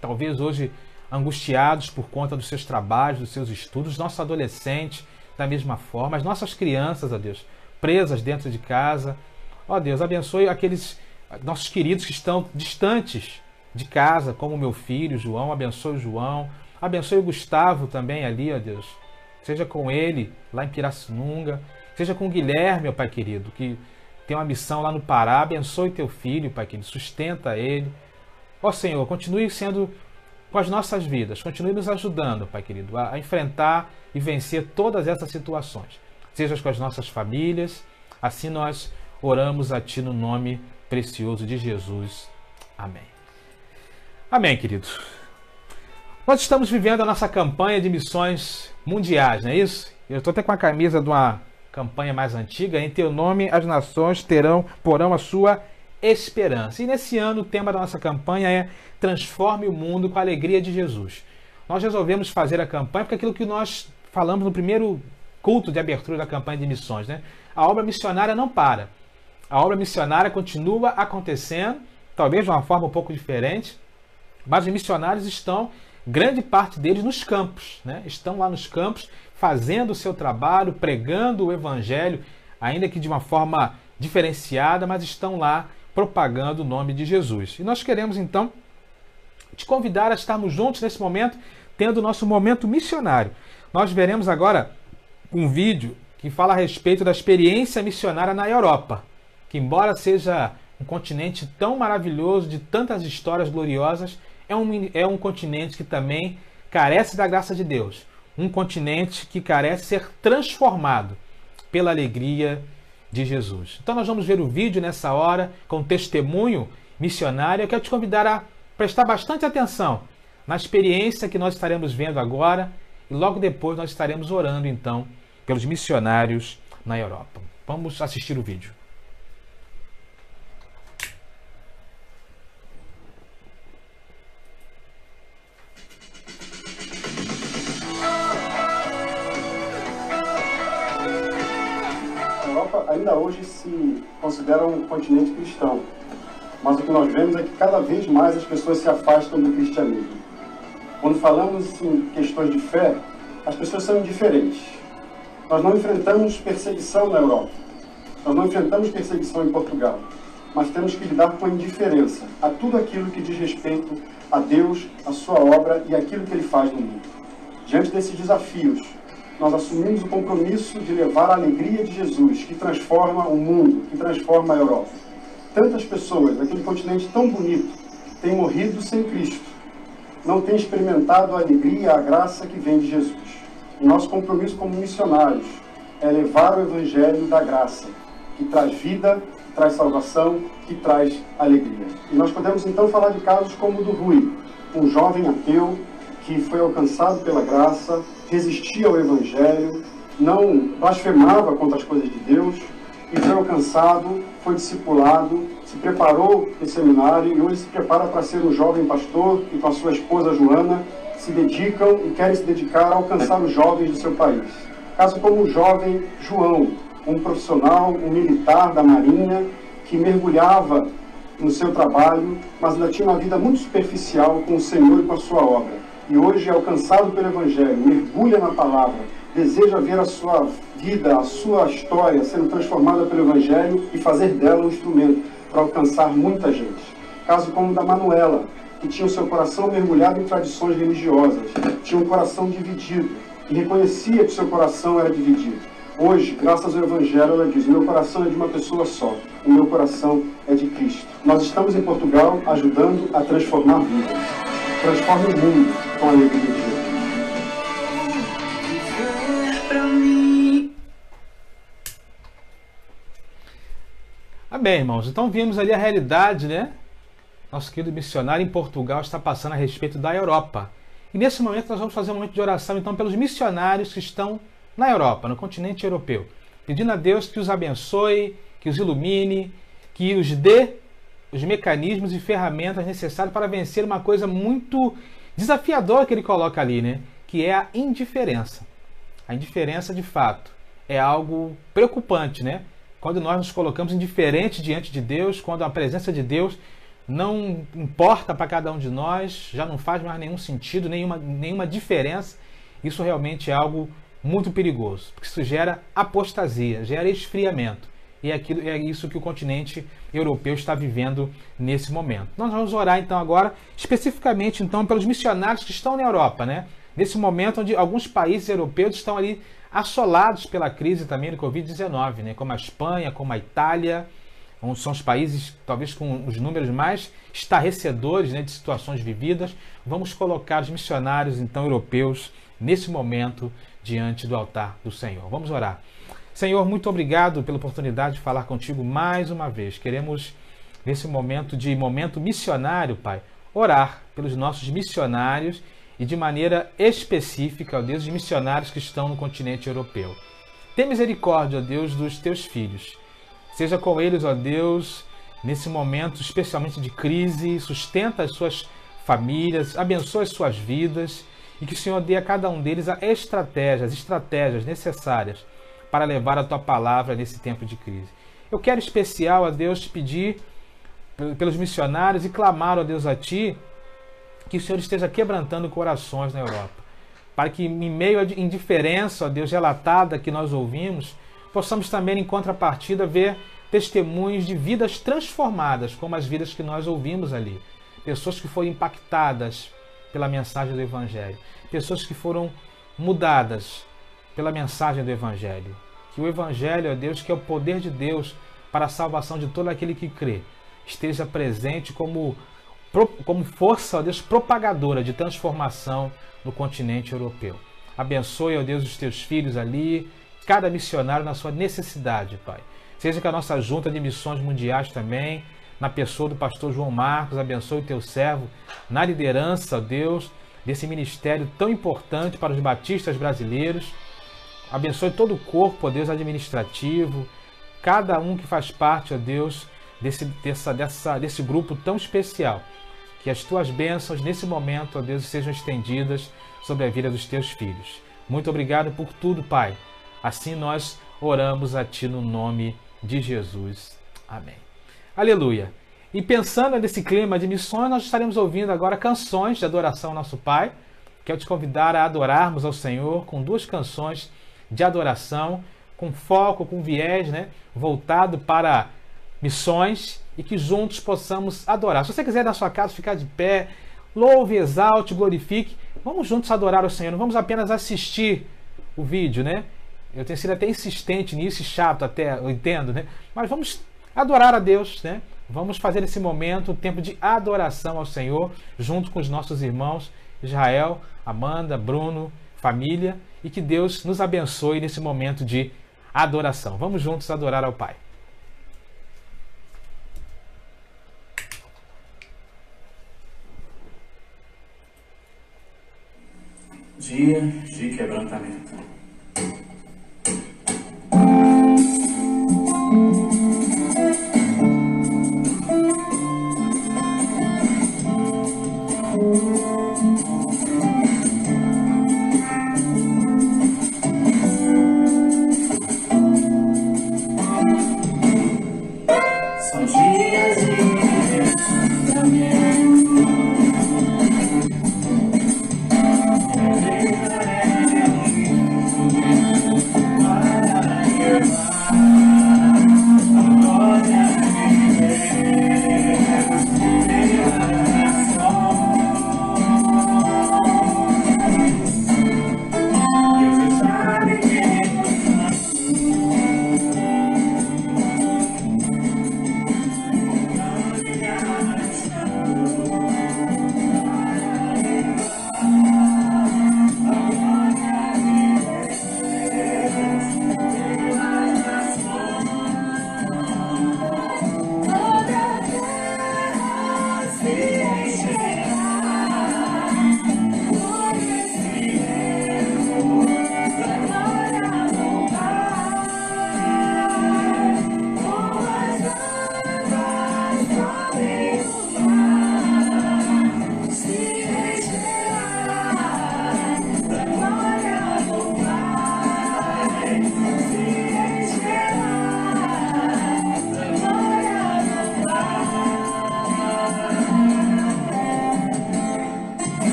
talvez hoje, angustiados por conta dos seus trabalhos, dos seus estudos, nossos adolescentes, da mesma forma, as nossas crianças, ó Deus, presas dentro de casa. Ó Deus, abençoe aqueles nossos queridos que estão distantes de casa, como o meu filho, João. Abençoe o João. Abençoe o Gustavo também ali, ó Deus. Seja com ele, lá em Pirassununga. Seja com o Guilherme, ó Pai querido, que tem uma missão lá no Pará. Abençoe teu filho, Pai querido. Sustenta ele. Ó Senhor, continue sendo com as nossas vidas. Continue nos ajudando, Pai querido, a enfrentar e vencer todas essas situações. Seja com as nossas famílias. Assim nós oramos a Ti no nome precioso de Jesus. Amém. Amém, queridos. Nós estamos vivendo a nossa campanha de missões mundiais, não é isso? Eu estou até com a camisa de uma campanha mais antiga. Em teu nome as nações porão a sua esperança. E nesse ano o tema da nossa campanha é Transforme o Mundo com a Alegria de Jesus. Nós resolvemos fazer a campanha porque aquilo que nós falamos no primeiro culto de abertura da campanha de missões, né? A obra missionária não para. A obra missionária continua acontecendo, talvez de uma forma um pouco diferente, mas os missionários estão, grande parte deles, nos campos, né? Estão lá nos campos, fazendo o seu trabalho, pregando o evangelho, ainda que de uma forma diferenciada, mas estão lá propagando o nome de Jesus. E nós queremos, então, te convidar a estarmos juntos nesse momento, tendo o nosso momento missionário. Nós veremos agora um vídeo que fala a respeito da experiência missionária na Europa, que, embora seja um continente tão maravilhoso, de tantas histórias gloriosas, é um continente que também carece da graça de Deus. Um continente que carece ser transformado pela alegria de Jesus. Então nós vamos ver o vídeo nessa hora, com testemunho missionário. Eu quero te convidar a prestar bastante atenção na experiência que nós estaremos vendo agora, e logo depois nós estaremos orando, então, pelos missionários na Europa. Vamos assistir o vídeo. Ainda hoje se considera um continente cristão, mas o que nós vemos é que cada vez mais as pessoas se afastam do cristianismo. Quando falamos em questões de fé, as pessoas são indiferentes. Nós não enfrentamos perseguição na Europa, nós não enfrentamos perseguição em Portugal, mas temos que lidar com a indiferença a tudo aquilo que diz respeito a Deus, a sua obra e aquilo que Ele faz no mundo. Diante desses desafios, nós assumimos o compromisso de levar a alegria de Jesus, que transforma o mundo, que transforma a Europa. Tantas pessoas daquele continente tão bonito têm morrido sem Cristo, não têm experimentado a alegria, a graça que vem de Jesus. O nosso compromisso como missionários é levar o Evangelho da graça, que traz vida, que traz salvação, que traz alegria. E nós podemos então falar de casos como o do Rui, um jovem ateu que foi alcançado pela graça, resistia ao Evangelho, não blasfemava contra as coisas de Deus, e foi alcançado, foi discipulado, se preparou no seminário e hoje se prepara para ser um jovem pastor e com a sua esposa Joana se dedicam e querem se dedicar a alcançar os jovens do seu país. Caso como o jovem João, um profissional, um militar da Marinha que mergulhava no seu trabalho, mas ainda tinha uma vida muito superficial com o Senhor e com a sua obra. E hoje é alcançado pelo Evangelho, mergulha na palavra, deseja ver a sua vida, a sua história sendo transformada pelo Evangelho e fazer dela um instrumento para alcançar muita gente. Caso como o da Manuela, que tinha o seu coração mergulhado em tradições religiosas, tinha um coração dividido e reconhecia que seu coração era dividido. Hoje, graças ao Evangelho, ela diz: o meu coração é de uma pessoa só, o meu coração é de Cristo. Nós estamos em Portugal ajudando a transformar vidas. Transforme o mundo com a alegria de Jesus. Bem, irmãos, então vimos ali a realidade, né? Nosso querido missionário em Portugal está passando a respeito da Europa. E nesse momento nós vamos fazer um momento de oração, então, pelos missionários que estão na Europa, no continente europeu. Pedindo a Deus que os abençoe, que os ilumine, que os dê os mecanismos e ferramentas necessárias para vencer uma coisa muito desafiadora que ele coloca ali, né? Que é a indiferença. A indiferença, de fato, é algo preocupante, né? Quando nós nos colocamos indiferentes diante de Deus, quando a presença de Deus não importa para cada um de nós, já não faz mais nenhum sentido, nenhuma diferença, isso realmente é algo muito perigoso, porque isso gera apostasia, gera esfriamento. E é isso que o continente europeu está vivendo nesse momento. Nós vamos orar então agora, especificamente então pelos missionários que estão na Europa, né? Nesse momento onde alguns países europeus estão ali assolados pela crise também do Covid-19, né? Como a Espanha, como a Itália, onde são os países talvez com os números mais estarrecedores, né, de situações vividas. Vamos colocar os missionários então europeus nesse momento diante do altar do Senhor. Vamos orar. Senhor, muito obrigado pela oportunidade de falar contigo mais uma vez. Queremos, nesse momento missionário, Pai, orar pelos nossos missionários e de maneira específica, ó Deus, os missionários que estão no continente europeu. Tem misericórdia, ó Deus, dos teus filhos. Seja com eles, ó Deus, nesse momento especialmente de crise, sustenta as suas famílias, abençoa as suas vidas e que o Senhor dê a cada um deles as estratégias necessárias para levar a tua palavra nesse tempo de crise. Eu quero especial, ó Deus, te pedir pelos missionários e clamar, ó Deus, a ti, que o Senhor esteja quebrantando corações na Europa, para que em meio à indiferença, ó Deus, relatada que nós ouvimos, possamos também, em contrapartida, ver testemunhos de vidas transformadas, como as vidas que nós ouvimos ali. Pessoas que foram impactadas pela mensagem do Evangelho. Pessoas que foram mudadas pela mensagem do Evangelho. Que o Evangelho, ó Deus, que é o poder de Deus para a salvação de todo aquele que crê, esteja presente como força, ó Deus, propagadora de transformação no continente europeu. Abençoe, ó Deus, os teus filhos ali, cada missionário na sua necessidade, Pai. Seja que a nossa junta de missões mundiais também, na pessoa do pastor João Marcos, abençoe o teu servo na liderança, ó Deus, desse ministério tão importante para os batistas brasileiros. Abençoe todo o corpo, ó Deus, administrativo, cada um que faz parte, ó Deus, desse grupo tão especial. Que as tuas bênçãos nesse momento, ó Deus, sejam estendidas sobre a vida dos teus filhos. Muito obrigado por tudo, Pai. Assim nós oramos a Ti no nome de Jesus. Amém. Aleluia. E pensando nesse clima de missões, nós estaremos ouvindo agora canções de adoração ao nosso Pai. Quero te convidar a adorarmos ao Senhor com 2 canções de adoração, com foco, com viés, né, voltado para missões e que juntos possamos adorar. Se você quiser na sua casa ficar de pé, louve, exalte, glorifique, vamos juntos adorar o Senhor. Não vamos apenas assistir o vídeo, né? Eu tenho sido até insistente nisso e chato até, eu entendo, né? Mas vamos adorar a Deus, né? Vamos fazer esse momento, um tempo de adoração ao Senhor, junto com os nossos irmãos Israel, Amanda, Bruno, família, e que Deus nos abençoe nesse momento de adoração. Vamos juntos adorar ao Pai. Dia de quebrantamento. São dias de quebrantamento.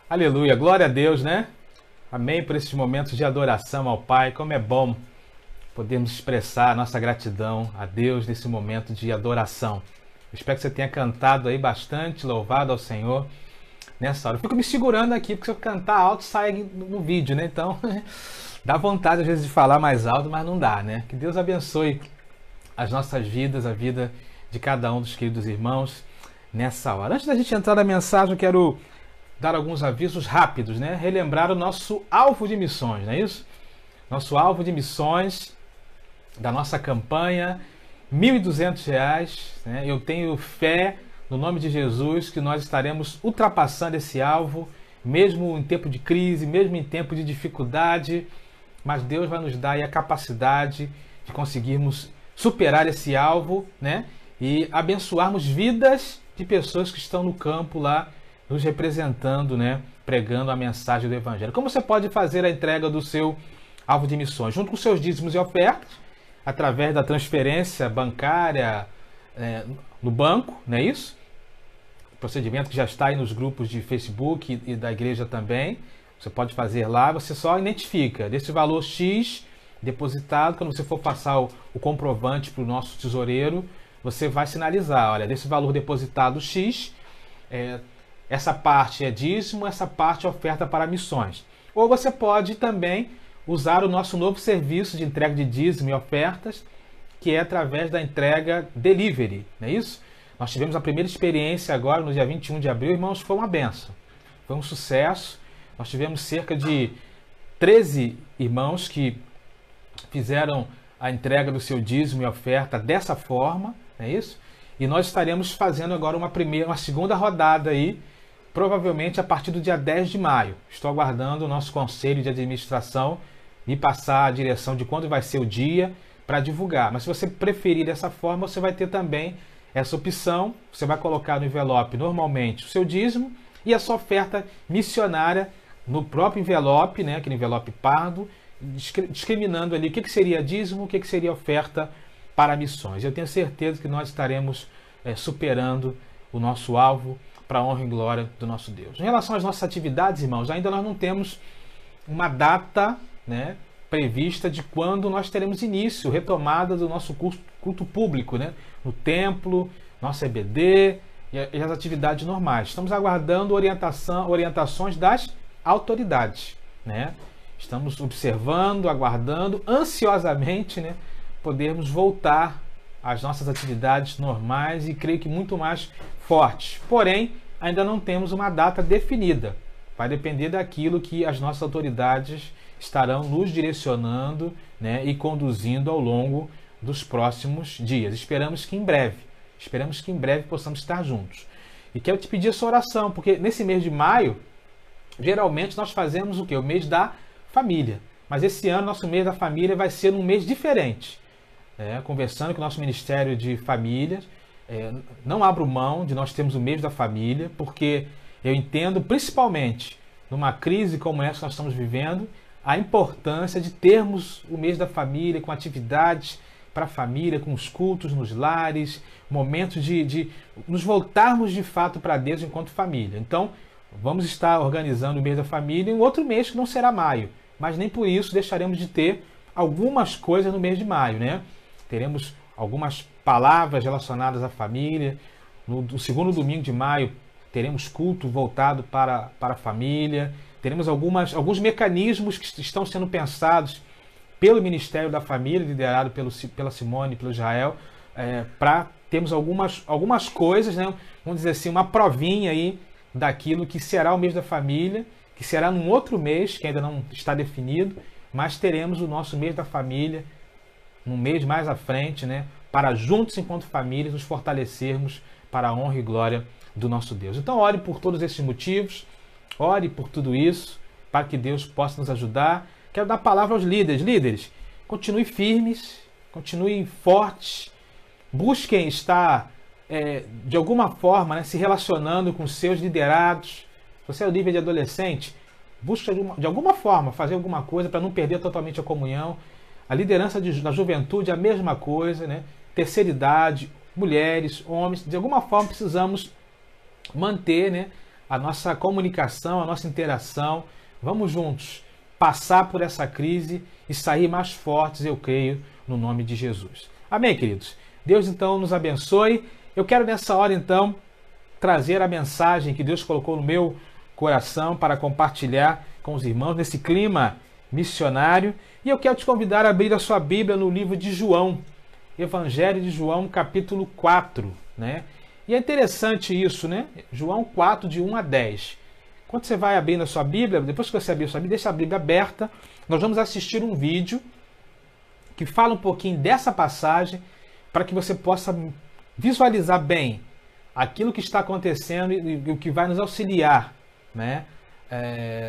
Aleluia, glória a Deus, né? Amém por esses momentos de adoração ao Pai. Como é bom podermos expressar a nossa gratidão a Deus nesse momento de adoração. Eu espero que você tenha cantado aí bastante, louvado ao Senhor nessa hora. Eu fico me segurando aqui, porque se eu cantar alto sai no vídeo, né? Então, dá vontade às vezes de falar mais alto, mas não dá, né? Que Deus abençoe as nossas vidas, a vida de cada um dos queridos irmãos nessa hora. Antes da gente entrar na mensagem, eu quero dar alguns avisos rápidos, né? Relembrar o nosso alvo de missões, não é isso? Nosso alvo de missões da nossa campanha, R$ 1.200, né? Eu tenho fé, no nome de Jesus, que nós estaremos ultrapassando esse alvo, mesmo em tempo de crise, mesmo em tempo de dificuldade, mas Deus vai nos dar aí a capacidade de conseguirmos superar esse alvo, né? E abençoarmos vidas de pessoas que estão no campo lá, nos representando, né? Pregando a mensagem do Evangelho. Como você pode fazer a entrega do seu alvo de missões? Junto com seus dízimos e ofertas, através da transferência bancária no banco, não é isso? O procedimento que já está aí nos grupos de Facebook e da igreja também. Você pode fazer lá, você só identifica desse valor X depositado. Quando você for passar o comprovante para o nosso tesoureiro, você vai sinalizar, olha, desse valor depositado X, essa parte é dízimo, essa parte é oferta para missões. Ou você pode também usar o nosso novo serviço de entrega de dízimo e ofertas, que é através da entrega delivery, não é isso? Nós tivemos a primeira experiência agora no dia 21 de abril, irmãos, foi uma benção, foi um sucesso. Nós tivemos cerca de 13 irmãos que fizeram a entrega do seu dízimo e oferta dessa forma, não é isso? E nós estaremos fazendo agora uma segunda rodada aí, provavelmente a partir do dia 10 de maio. Estou aguardando o nosso conselho de administração me passar a direção de quando vai ser o dia para divulgar. Mas se você preferir dessa forma, você vai ter também essa opção. Você vai colocar no envelope normalmente o seu dízimo e a sua oferta missionária no próprio envelope, né, aquele envelope pardo, discriminando ali o que seria dízimo, o que seria oferta para missões. Eu tenho certeza que nós estaremos superando o nosso alvo para a honra e glória do nosso Deus. Em relação às nossas atividades, irmãos, ainda nós não temos uma data, né, prevista de quando nós teremos início, retomada do nosso culto público, né, no templo, nossa EBD e as atividades normais. Estamos aguardando orientações das autoridades, né? Estamos observando, aguardando ansiosamente, né, podermos voltar às nossas atividades normais e creio que muito mais fortes. Porém, ainda não temos uma data definida. Vai depender daquilo que as nossas autoridades estarão nos direcionando, né, e conduzindo ao longo dos próximos dias. Esperamos que em breve possamos estar juntos. E quero te pedir a sua oração, porque nesse mês de maio, geralmente nós fazemos o quê? O mês da família. Mas esse ano, nosso mês da família vai ser num mês diferente. Conversando com o nosso Ministério de Famílias, não abro mão de nós termos o mês da família, porque Eu entendo, principalmente numa crise como essa que nós estamos vivendo, a importância de termos o mês da família, com atividades para a família, com os cultos nos lares, momentos de nos voltarmos de fato para Deus enquanto família. Então, vamos estar organizando o mês da família em outro mês que não será maio, mas nem por isso deixaremos de ter algumas coisas no mês de maio, né? Teremos algumas palavras relacionadas à família. No segundo domingo de maio teremos culto voltado para a família. Teremos alguns mecanismos que estão sendo pensados pelo Ministério da Família, liderado pela Simone e pelo Israel, para termos algumas coisas, né? Vamos dizer assim, uma provinha aí daquilo que será o mês da família, que será num outro mês, que ainda não está definido, mas teremos o nosso mês da família um mês mais à frente, né? Para juntos, enquanto família, nos fortalecermos para a honra e glória do nosso Deus. Então, ore por todos esses motivos, ore por tudo isso, para que Deus possa nos ajudar. Quero dar a palavra aos líderes. Líderes, continuem firmes, continuem fortes, busquem estar, de alguma forma, né, se relacionando com seus liderados. Se você é o líder de adolescente, busque de alguma forma fazer alguma coisa para não perder totalmente a comunhão. A liderança da juventude é a mesma coisa, né? Terceira idade, mulheres, homens, de alguma forma precisamos manter, né, a nossa comunicação, a nossa interação. Vamos juntos passar por essa crise e sair mais fortes, eu creio, no nome de Jesus. Amém, queridos? Deus, então, nos abençoe. Eu quero, nessa hora, então, trazer a mensagem que Deus colocou no meu coração para compartilhar com os irmãos nesse clima missionário. E eu quero te convidar a abrir a sua Bíblia no livro de João, Evangelho de João, capítulo 4, né? E é interessante isso, né? João 4, de 1 a 10. Quando você vai abrindo a sua Bíblia, depois que você abrir a sua Bíblia, deixa a Bíblia aberta, nós vamos assistir um vídeo que fala um pouquinho dessa passagem para que você possa visualizar bem aquilo que está acontecendo e o que vai nos auxiliar, né,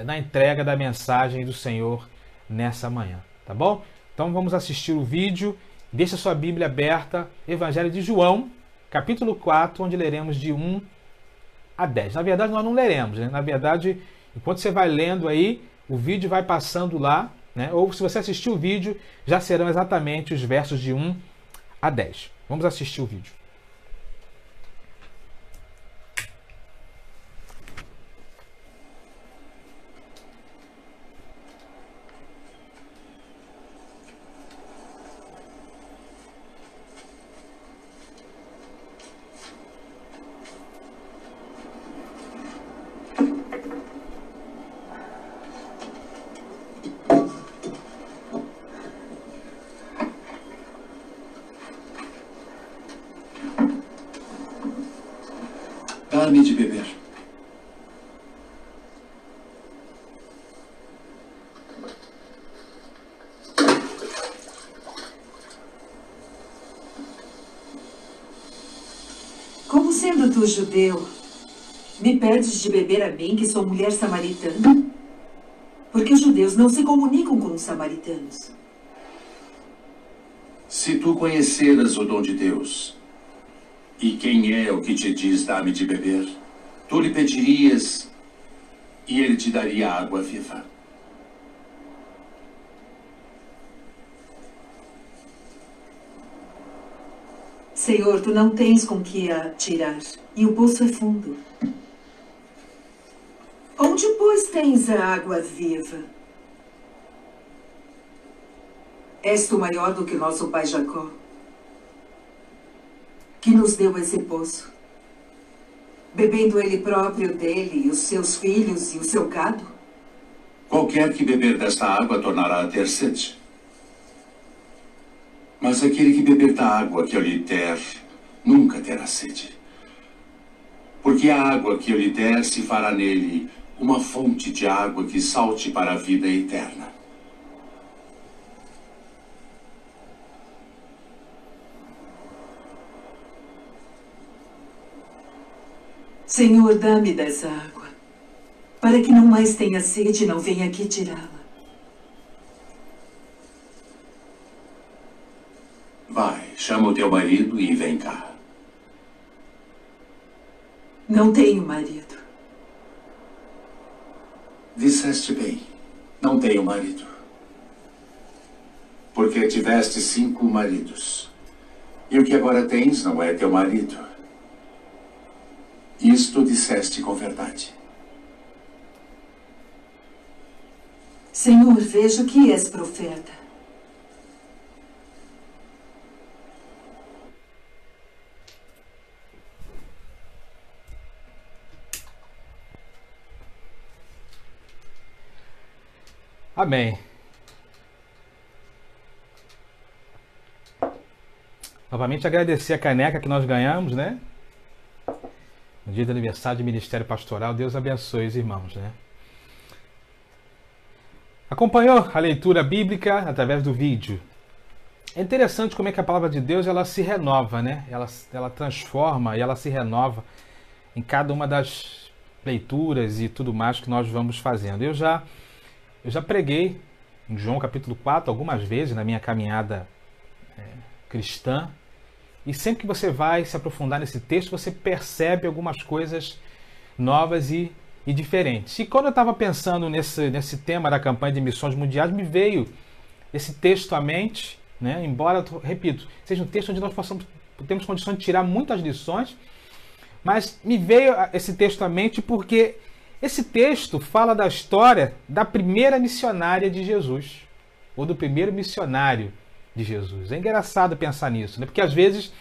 na entrega da mensagem do Senhor nessa manhã, tá bom? Então vamos assistir o vídeo, deixa a sua Bíblia aberta, Evangelho de João, capítulo 4, onde leremos de 1 a 10. Na verdade, nós não leremos, né? Na verdade, enquanto você vai lendo aí, o vídeo vai passando lá, né? Ou se você assistir o vídeo, já serão exatamente os versos de 1 a 10. Vamos assistir o vídeo. Dá-me de beber. Como sendo tu judeu, me pedes de beber a mim, que sou mulher samaritana? Porque os judeus não se comunicam com os samaritanos. Se tu conheceras o dom de Deus, e quem é o que te diz dá-me de beber, tu lhe pedirias e ele te daria água viva. Senhor, tu não tens com que a tirar, e o poço é fundo. Onde, pois, tens a água viva? És tu maior do que nosso pai Jacó, que nos deu esse poço, bebendo ele próprio dele, e os seus filhos e o seu gado? Qualquer que beber desta água tornará a ter sede. Mas aquele que beber da água que eu lhe der, nunca terá sede. Porque a água que eu lhe der se fará nele uma fonte de água que salte para a vida eterna. Senhor, dá-me dessa água, para que não mais tenha sede e não venha aqui tirá-la. Vai, chama o teu marido e vem cá. Não tenho marido. Disseste bem, não tenho marido. Porque tiveste 5 maridos. E o que agora tens não é teu marido. Isto disseste com verdade. Senhor, vejo que és profeta. Amém. Novamente agradecer a caneca que nós ganhamos, né? No dia do aniversário do Ministério Pastoral. Deus abençoe os irmãos, né? Acompanhou a leitura bíblica através do vídeo. É interessante como é que a palavra de Deus ela se renova, né? Ela transforma e ela se renova em cada uma das leituras e tudo mais que nós vamos fazendo. Eu já preguei em João capítulo 4 algumas vezes na minha caminhada cristã. E sempre que você vai se aprofundar nesse texto, você percebe algumas coisas novas e diferentes. E quando eu estava pensando nesse tema da campanha de missões mundiais, me veio esse texto à mente, né? Embora, repito, seja um texto onde nós temos condições de tirar muitas lições, mas me veio esse texto à mente porque esse texto fala da história da primeira missionária de Jesus, ou do primeiro missionário de Jesus. É engraçado pensar nisso, né? Porque às vezes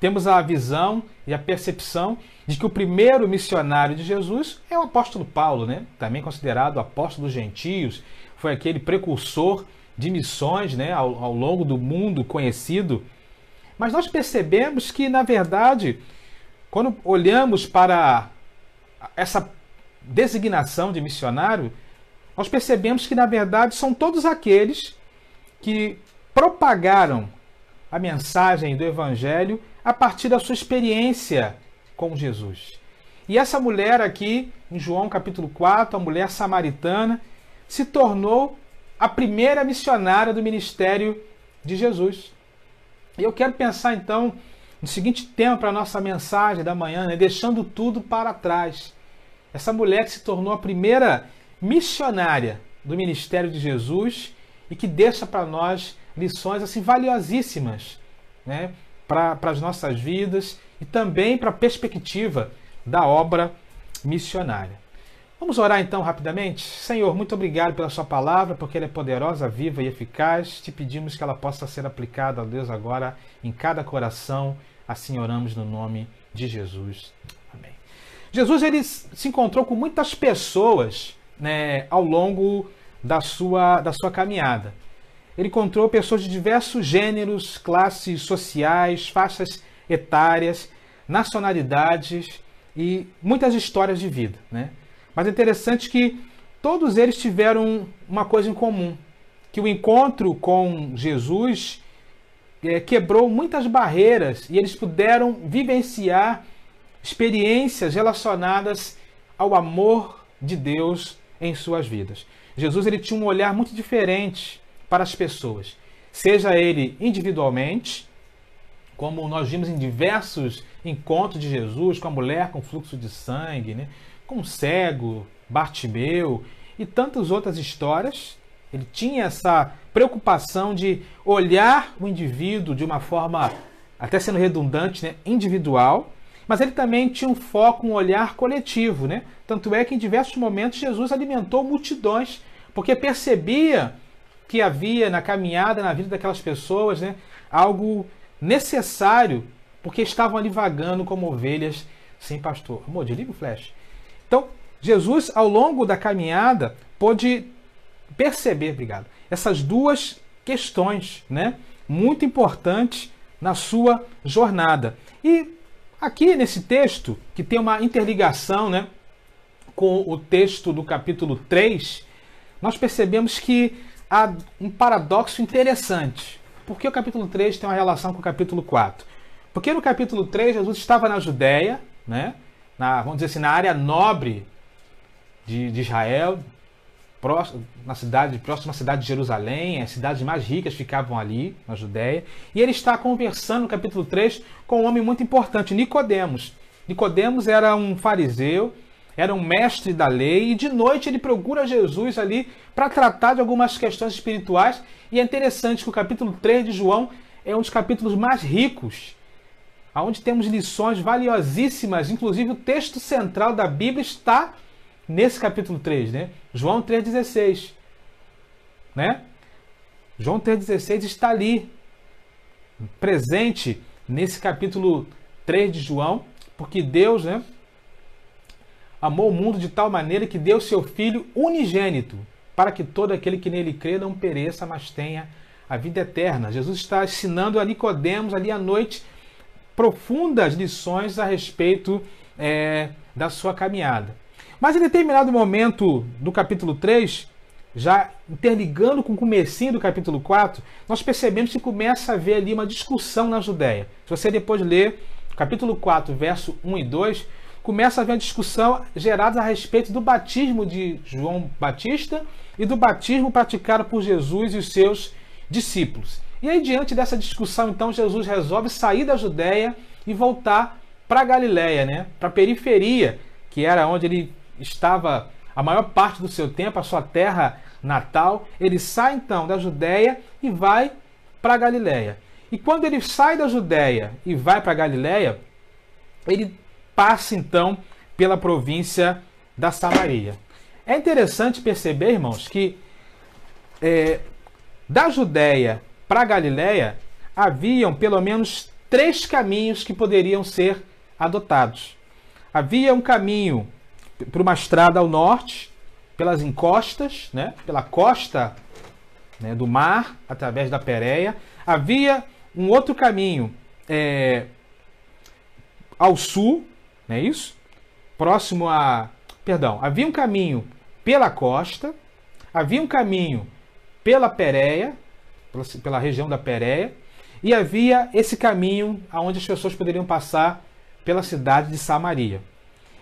temos a visão e a percepção de que o primeiro missionário de Jesus é o apóstolo Paulo, né? Também considerado apóstolo dos gentios, foi aquele precursor de missões, né? ao longo do mundo conhecido. Mas nós percebemos que, na verdade, quando olhamos para essa designação de missionário, nós percebemos que, na verdade, são todos aqueles que propagaram a mensagem do Evangelho a partir da sua experiência com Jesus. E essa mulher aqui, em João capítulo 4, a mulher samaritana, se tornou a primeira missionária do ministério de Jesus. E eu quero pensar então no seguinte tema para a nossa mensagem da manhã, né? Deixando tudo para trás. Essa mulher que se tornou a primeira missionária do ministério de Jesus e que deixa para nós lições assim valiosíssimas, né, para as nossas vidas e também para a perspectiva da obra missionária. Vamos orar então rapidamente? Senhor, muito obrigado pela sua palavra, porque ela é poderosa, viva e eficaz. Te pedimos que ela possa ser aplicada, ó Deus, agora em cada coração. Assim oramos no nome de Jesus. Amém. Jesus ele se encontrou com muitas pessoas, né, ao longo da sua caminhada. Ele encontrou pessoas de diversos gêneros, classes sociais, faixas etárias, nacionalidades e muitas histórias de vida, né? Mas é interessante que todos eles tiveram uma coisa em comum, que o encontro com Jesus quebrou muitas barreiras e eles puderam vivenciar experiências relacionadas ao amor de Deus em suas vidas. Jesus ele tinha um olhar muito diferente para as pessoas, seja ele individualmente, como nós vimos em diversos encontros de Jesus, com a mulher com fluxo de sangue, né? Com o cego, Bartimeu e tantas outras histórias. Ele tinha essa preocupação de olhar o indivíduo de uma forma, até sendo redundante, né? Individual, mas ele também tinha um foco, um olhar coletivo, né? Tanto é que em diversos momentos Jesus alimentou multidões, porque percebia que havia na caminhada, na vida daquelas pessoas, né, algo necessário, porque estavam ali vagando como ovelhas sem pastor. Amor, desliga o flash. Então, Jesus, ao longo da caminhada, pôde perceber, obrigado, essas duas questões, né, muito importantes na sua jornada. E aqui nesse texto, que tem uma interligação, né, com o texto do capítulo 3, nós percebemos que há um paradoxo interessante. Por que o capítulo 3 tem uma relação com o capítulo 4? Porque no capítulo 3, Jesus estava na Judéia, né? Vamos dizer assim, na área nobre de Israel, na cidade, próxima à cidade de Jerusalém, as cidades mais ricas ficavam ali, na Judéia. E ele está conversando no capítulo 3 com um homem muito importante, Nicodemos. Nicodemos era um fariseu, era um mestre da lei, e de noite ele procura Jesus ali para tratar de algumas questões espirituais. E é interessante que o capítulo 3 de João é um dos capítulos mais ricos, onde temos lições valiosíssimas. Inclusive o texto central da Bíblia está nesse capítulo 3, né? João 3,16. Né? João 3,16 está ali, presente nesse capítulo 3 de João, porque Deus, né, amou o mundo de tal maneira que deu seu Filho unigênito, para que todo aquele que nele crê não pereça, mas tenha a vida eterna. Jesus está ensinando a Nicodemos ali à noite profundas lições a respeito da sua caminhada. Mas em determinado momento do capítulo 3, já interligando com o comecinho do capítulo 4, nós percebemos que começa a haver ali uma discussão na Judéia. Se você depois ler capítulo 4, verso 1 e 2, começa a haver uma discussão gerada a respeito do batismo de João Batista e do batismo praticado por Jesus e os seus discípulos. E aí, diante dessa discussão, então, Jesus resolve sair da Judéia e voltar para a Galiléia, né? Para a periferia, que era onde ele estava a maior parte do seu tempo, a sua terra natal. Ele sai, então, da Judéia e vai para a Galiléia. E quando ele sai da Judéia e vai para a Galiléia, ele passa, então, pela província da Samaria. É interessante perceber, irmãos, que da Judéia para a Galiléia haviam pelo menos 3 caminhos que poderiam ser adotados. Havia um caminho por uma estrada ao norte, pelas encostas, né, pela costa, né, do mar, através da Pérea. Havia um outro caminho ao sul, não é isso? Próximo a... Perdão, havia um caminho pela costa, havia um caminho pela Pérea, pela região da Pérea, e havia esse caminho onde as pessoas poderiam passar pela cidade de Samaria.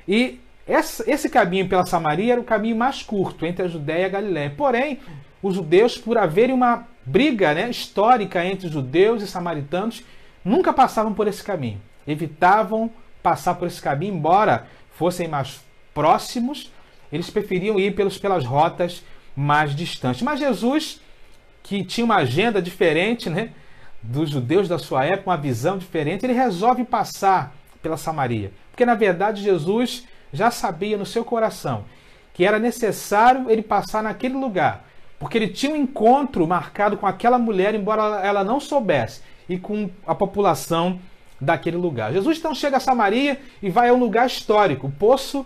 E esse caminho pela Samaria era o caminho mais curto entre a Judéia e a Galiléia. Porém, os judeus, por haverem uma briga, né, histórica entre judeus e samaritanos, nunca passavam por esse caminho. Evitavam passar por esse caminho, embora fossem mais próximos, eles preferiam ir pelas rotas mais distantes. Mas Jesus, que tinha uma agenda diferente, né, dos judeus da sua época, uma visão diferente, ele resolve passar pela Samaria. Porque, na verdade, Jesus já sabia no seu coração que era necessário ele passar naquele lugar, porque ele tinha um encontro marcado com aquela mulher, embora ela não soubesse, e com a população daquele lugar. Jesus então chega a Samaria e vai a um lugar histórico, o poço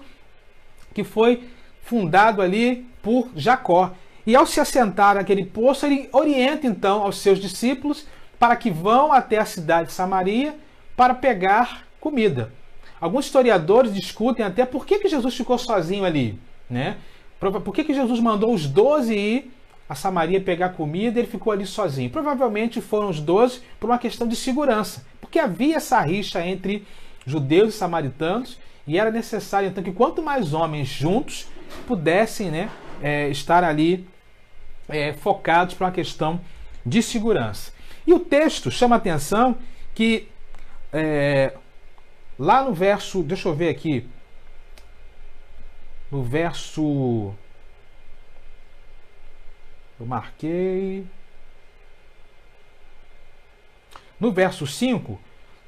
que foi fundado ali por Jacó. E ao se assentar naquele poço, ele orienta então aos seus discípulos para que vão até a cidade de Samaria para pegar comida. Alguns historiadores discutem até por que Jesus ficou sozinho ali, né? Por que Jesus mandou os 12 ir a Samaria pegar comida e ele ficou ali sozinho? Provavelmente foram os 12 por uma questão de segurança, porque havia essa rixa entre judeus e samaritanos e era necessário então que quanto mais homens juntos pudessem, né, estar ali focados para uma questão de segurança. E o texto chama a atenção que lá no verso, deixa eu ver aqui, no verso, eu marquei, no verso 5, o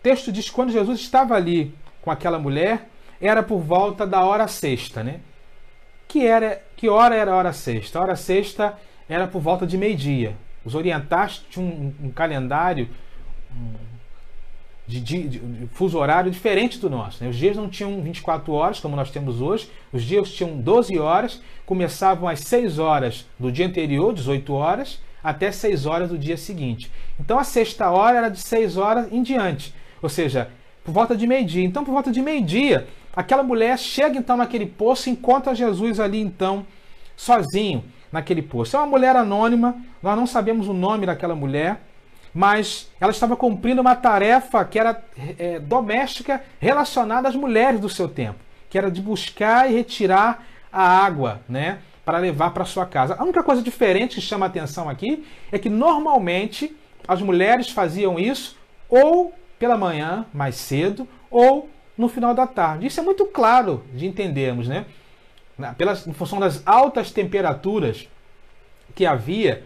texto diz que quando Jesus estava ali com aquela mulher, era por volta da hora sexta, né? Que hora era a hora sexta? A hora sexta era por volta de meio-dia. Os orientais tinham um calendário de fuso horário diferente do nosso, né? Os dias não tinham 24 horas, como nós temos hoje. Os dias tinham 12 horas, começavam às 6 horas do dia anterior, 18 horas, até 6 horas do dia seguinte. Então a sexta hora era de 6 horas em diante, ou seja, por volta de meio-dia. Então, por volta de meio-dia, aquela mulher chega então naquele poço e encontra Jesus ali então, sozinho naquele poço. É uma mulher anônima, nós não sabemos o nome daquela mulher, mas ela estava cumprindo uma tarefa que era doméstica relacionada às mulheres do seu tempo, que era de buscar e retirar a água, né, para levar para sua casa. A única coisa diferente que chama a atenção aqui é que normalmente as mulheres faziam isso ou pela manhã, mais cedo, ou no final da tarde. Isso é muito claro de entendermos, né? Em função das altas temperaturas que havia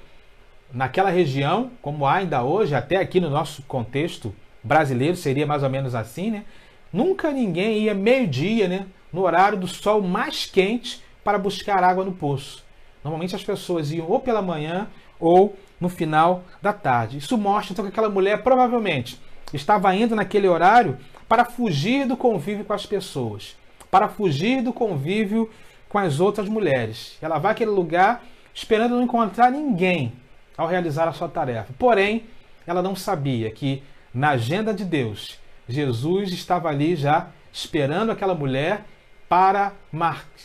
naquela região, como há ainda hoje, até aqui no nosso contexto brasileiro seria mais ou menos assim, né? Nunca ninguém ia meio-dia, né, no horário do sol mais quente, para buscar água no poço. Normalmente as pessoas iam ou pela manhã ou no final da tarde. Isso mostra então que aquela mulher provavelmente estava indo naquele horário para fugir do convívio com as pessoas, para fugir do convívio com as outras mulheres. Ela vai àquele lugar esperando não encontrar ninguém ao realizar a sua tarefa. Porém, ela não sabia que na agenda de Deus, Jesus estava ali já esperando aquela mulher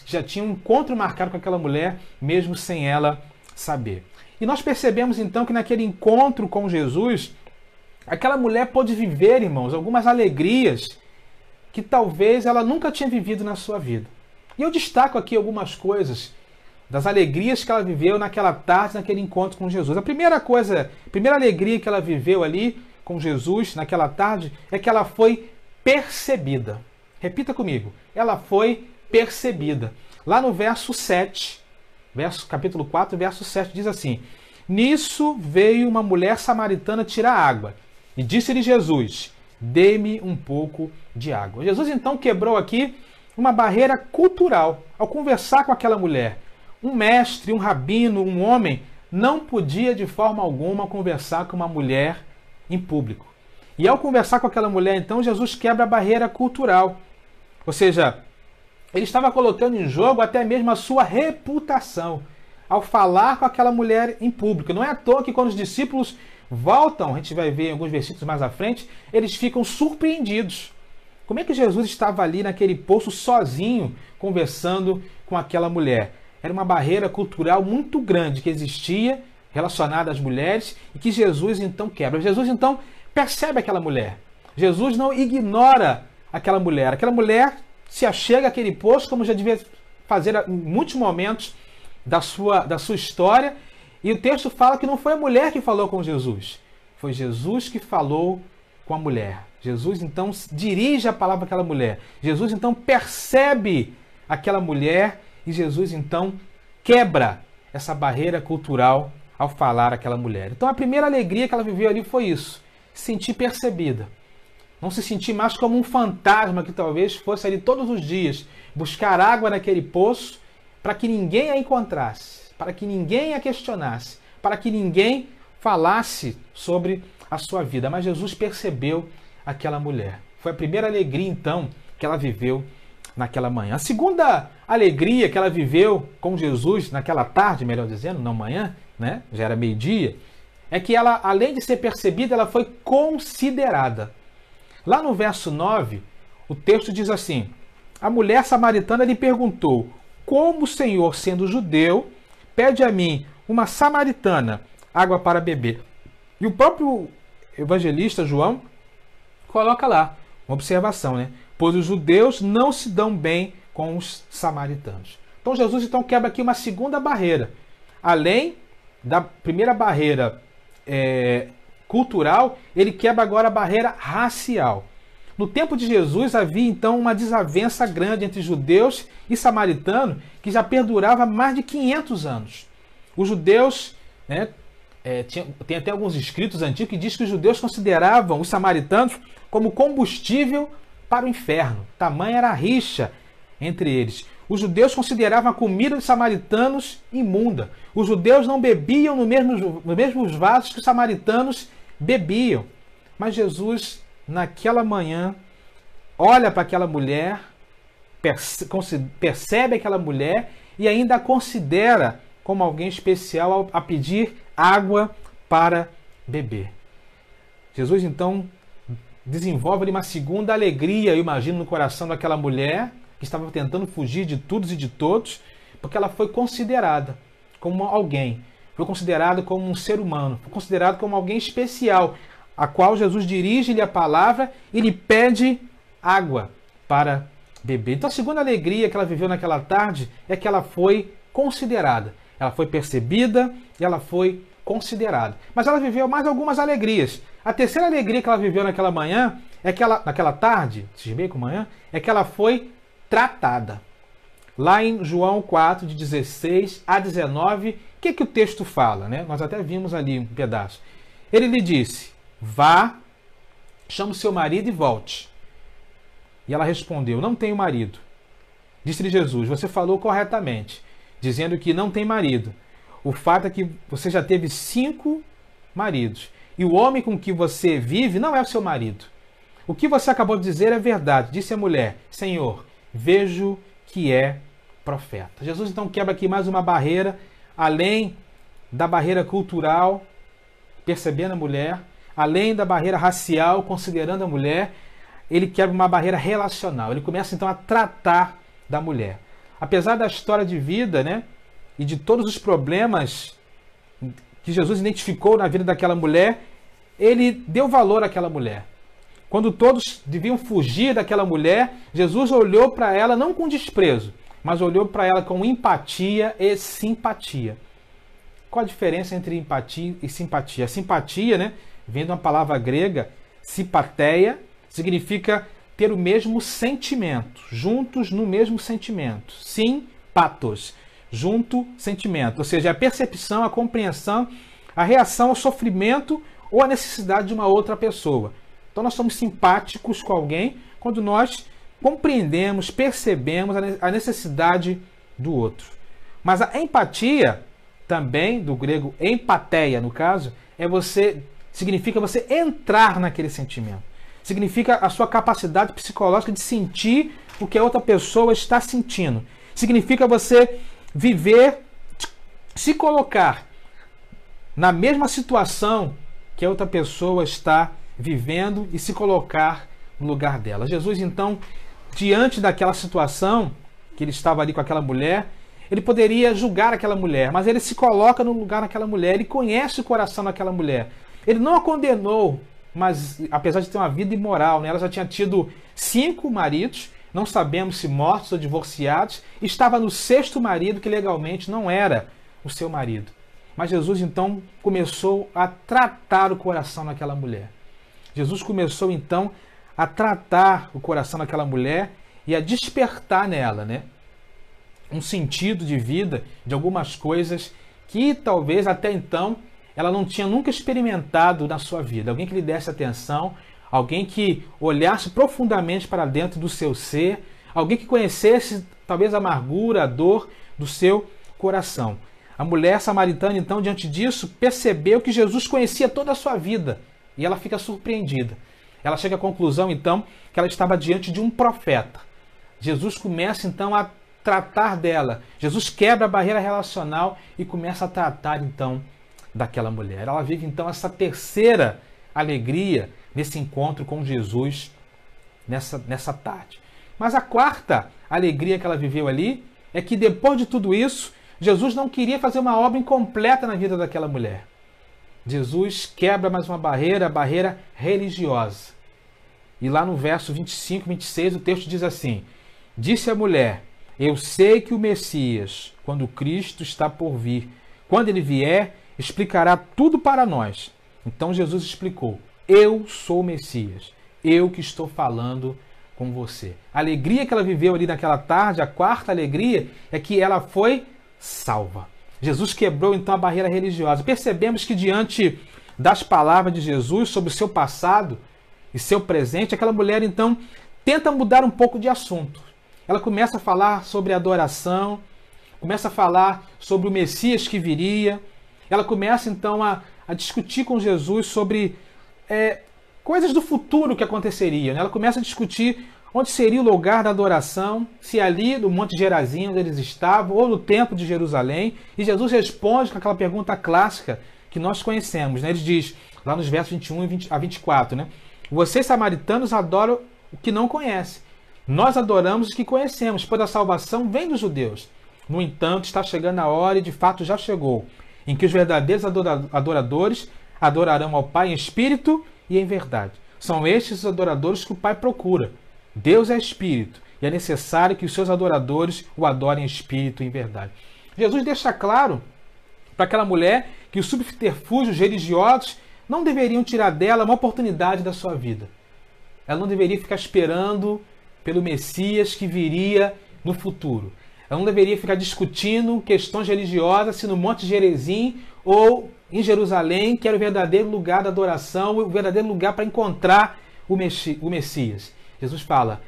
já tinha um encontro marcado com aquela mulher, mesmo sem ela saber. E nós percebemos então que naquele encontro com Jesus, aquela mulher pôde viver, irmãos, algumas alegrias que talvez ela nunca tinha vivido na sua vida. E eu destaco aqui algumas coisas das alegrias que ela viveu naquela tarde, naquele encontro com Jesus. A primeira alegria que ela viveu ali com Jesus naquela tarde é que ela foi percebida. Repita comigo. Ela foi percebida. Lá no verso 7, capítulo 4, verso 7, diz assim: Nisso veio uma mulher samaritana tirar água. E disse-lhe Jesus: Dê-me um pouco de água. Jesus então quebrou aqui uma barreira cultural. Ao conversar com aquela mulher, um mestre, um rabino, um homem, não podia de forma alguma conversar com uma mulher em público. E ao conversar com aquela mulher, então, Jesus quebra a barreira cultural. Ou seja, ele estava colocando em jogo até mesmo a sua reputação ao falar com aquela mulher em público. Não é à toa que quando os discípulos voltam, a gente vai ver em alguns versículos mais à frente, eles ficam surpreendidos. Como é que Jesus estava ali naquele poço sozinho, conversando com aquela mulher? Era uma barreira cultural muito grande que existia relacionada às mulheres e que Jesus então quebra. Jesus então percebe aquela mulher. Jesus não ignora aquela mulher. Aquela mulher se achega àquele poço, como já devia fazer em muitos momentos da sua história. E o texto fala que não foi a mulher que falou com Jesus. Foi Jesus que falou com a mulher. Jesus então dirige a palavra àquela mulher. Jesus então percebe aquela mulher e Jesus então quebra essa barreira cultural ao falar àquela mulher. Então a primeira alegria que ela viveu ali foi isso. Se sentir percebida. Não se sentir mais como um fantasma que talvez fosse ali todos os dias buscar água naquele poço para que ninguém a encontrasse, para que ninguém a questionasse, para que ninguém falasse sobre a sua vida. Mas Jesus percebeu aquela mulher. Foi a primeira alegria então que ela viveu naquela manhã. A segunda alegria que ela viveu com Jesus naquela tarde, melhor dizendo, não manhã, né? Já era meio-dia, é que ela, além de ser percebida, ela foi considerada. Lá no verso 9, o texto diz assim: a mulher samaritana lhe perguntou: como o Senhor, sendo judeu, pede a mim, uma samaritana, água para beber? E o próprio evangelista João coloca lá uma observação, né? Pois os judeus não se dão bem com os samaritanos. Então Jesus então quebra aqui uma segunda barreira. Além da primeira barreira cultural, ele quebra agora a barreira racial. No tempo de Jesus havia então uma desavença grande entre judeus e samaritanos que já perdurava há mais de 500 anos. Os judeus, né, tem até alguns escritos antigos que diz que os judeus consideravam os samaritanos como combustível para o inferno. Tamanha era a rixa entre eles. Os judeus consideravam a comida dos samaritanos imunda. Os judeus não bebiam nos mesmos vasos que os samaritanos bebiam. Mas Jesus, naquela manhã, olha para aquela mulher, percebe aquela mulher e ainda a considera como alguém especial a pedir água para beber. Jesus, então, desenvolve uma segunda alegria, eu imagino, no coração daquela mulher que estava tentando fugir de todos e de todos, porque ela foi considerada como alguém, foi considerada como um ser humano, foi considerada como alguém especial, a qual Jesus dirige-lhe a palavra e lhe pede água para beber. Então a segunda alegria que ela viveu naquela tarde é que ela foi considerada. Ela foi percebida e ela foi considerada. Mas ela viveu mais algumas alegrias. A terceira alegria que ela viveu naquela manhã, naquela tarde, é que ela foi tratada. Lá em João 4, de 16 a 19, o que o texto fala, né? Nós até vimos ali um pedaço. Ele lhe disse, vá, chama o seu marido e volte. E ela respondeu, não tenho marido. Disse-lhe Jesus, você falou corretamente, dizendo que não tem marido. O fato é que você já teve 5 maridos. E o homem com que você vive não é o seu marido. O que você acabou de dizer é verdade. Disse a mulher, Senhor, vejo que é profeta. Jesus então quebra aqui mais uma barreira, além da barreira cultural, percebendo a mulher, além da barreira racial, considerando a mulher, ele quebra uma barreira relacional. Ele começa então a tratar da mulher. Apesar da história de vida, né, e de todos os problemas que Jesus identificou na vida daquela mulher, ele deu valor àquela mulher. Quando todos deviam fugir daquela mulher, Jesus olhou para ela não com desprezo, mas olhou para ela com empatia e simpatia. Qual a diferença entre empatia e simpatia? A simpatia, né, vem de uma palavra grega, simpateia, significa ter o mesmo sentimento, juntos no mesmo sentimento. Sim, patos, junto, sentimento. Ou seja, a percepção, a compreensão, a reação ao sofrimento ou à necessidade de uma outra pessoa. Então nós somos simpáticos com alguém quando nós compreendemos, percebemos a necessidade do outro. Mas a empatia, também do grego empateia, no caso, significa você entrar naquele sentimento. Significa a sua capacidade psicológica de sentir o que a outra pessoa está sentindo. Significa você viver, se colocar na mesma situação que a outra pessoa está vivendo e se colocar no lugar dela. Jesus, então, diante daquela situação que ele estava ali com aquela mulher, ele poderia julgar aquela mulher, mas ele se coloca no lugar daquela mulher, ele conhece o coração daquela mulher. Ele não a condenou, mas apesar de ter uma vida imoral, né, ela já tinha tido 5 maridos, não sabemos se mortos ou divorciados, e estava no 6º marido, que legalmente não era o seu marido. Mas Jesus então começou a tratar o coração daquela mulher. Jesus começou então a tratar o coração daquela mulher e a despertar nela, né, um sentido de vida, de algumas coisas que talvez até então ela não tinha nunca experimentado na sua vida. Alguém que lhe desse atenção, alguém que olhasse profundamente para dentro do seu ser, alguém que conhecesse talvez a amargura, a dor do seu coração. A mulher samaritana, então, diante disso, percebeu que Jesus conhecia toda a sua vida e ela fica surpreendida. Ela chega à conclusão, então, que ela estava diante de um profeta. Jesus começa, então, a tratar dela. Jesus quebra a barreira relacional e começa a tratar, então, daquela mulher. Ela vive, então, essa terceira alegria nesse encontro com Jesus nessa tarde. Mas a quarta alegria que ela viveu ali é que, depois de tudo isso, Jesus não queria fazer uma obra incompleta na vida daquela mulher. Jesus quebra mais uma barreira, a barreira religiosa. E lá no verso 25, 26, o texto diz assim: disse a mulher, eu sei que o Messias, quando Cristo está por vir, quando ele vier, explicará tudo para nós. Então Jesus explicou, eu sou o Messias, eu que estou falando com você. A alegria que ela viveu ali naquela tarde, a quarta alegria, é que ela foi salva. Jesus quebrou então a barreira religiosa. Percebemos que diante das palavras de Jesus sobre o seu passado e seu presente, aquela mulher então tenta mudar um pouco de assunto. Ela começa a falar sobre adoração, começa a falar sobre o Messias que viria. Ela começa então a discutir com Jesus sobre coisas do futuro que aconteceriam. Ela começa a discutir onde seria o lugar da adoração, se ali no Monte Gerazim, onde eles estavam, ou no Templo de Jerusalém. E Jesus responde com aquela pergunta clássica que nós conhecemos, né? Ele diz, lá nos versos 21 a 24, né? Vocês, samaritanos, adoram o que não conhecem. Nós adoramos o que conhecemos, pois a salvação vem dos judeus. No entanto, está chegando a hora, e de fato já chegou, em que os verdadeiros adoradores adorarão ao Pai em espírito e em verdade. São estes os adoradores que o Pai procura. Deus é espírito, e é necessário que os seus adoradores o adorem em espírito e em verdade. Jesus deixa claro para aquela mulher que os subterfúgios religiosos não deveriam tirar dela uma oportunidade da sua vida. Ela não deveria ficar esperando pelo Messias que viria no futuro. Ela não deveria ficar discutindo questões religiosas se no Monte Gerizim ou em Jerusalém, que era o verdadeiro lugar da adoração, o verdadeiro lugar para encontrar o Messias. Jesus fala,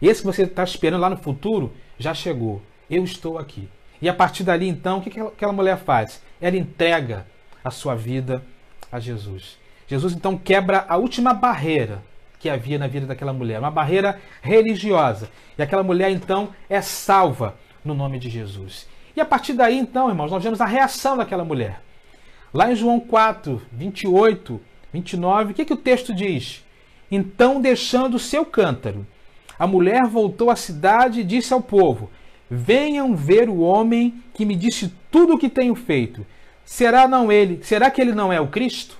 esse que você está esperando lá no futuro, já chegou. Eu estou aqui. E a partir dali, então, o que aquela mulher faz? Ela entrega a sua vida a Jesus. Jesus, então, quebra a última barreira que havia na vida daquela mulher, uma barreira religiosa. E aquela mulher, então, é salva no nome de Jesus. E a partir daí, então, irmãos, nós vemos a reação daquela mulher. Lá em João 4, 28, 29, o que o texto diz? Então, deixando o seu cântaro, a mulher voltou à cidade e disse ao povo, venham ver o homem que me disse tudo o que tenho feito. Será que ele não é o Cristo?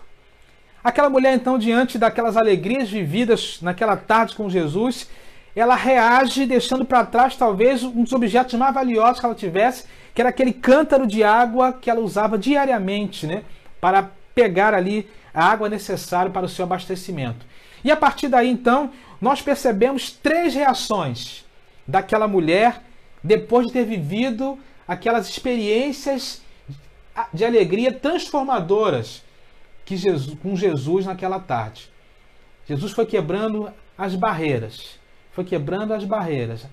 Aquela mulher, então, diante daquelas alegrias vividas naquela tarde com Jesus, ela reage deixando para trás, talvez, um dos objetos mais valiosos que ela tivesse, que era aquele cântaro de água que ela usava diariamente, né, para pegar ali a água necessária para o seu abastecimento. E a partir daí, então, nós percebemos 3 reações daquela mulher depois de ter vivido aquelas experiências de alegria transformadoras com Jesus naquela tarde. Jesus foi quebrando as barreiras,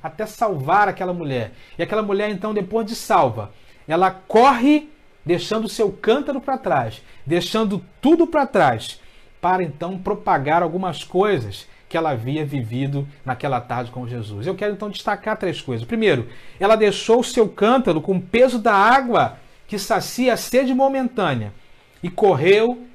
até salvar aquela mulher. E aquela mulher, então, depois de salva, ela corre deixando o seu cântaro para trás, deixando tudo para trás, para então propagar algumas coisas que ela havia vivido naquela tarde com Jesus. Eu quero então destacar 3 coisas. Primeiro, ela deixou o seu cântaro com o peso da água que sacia a sede momentânea e correu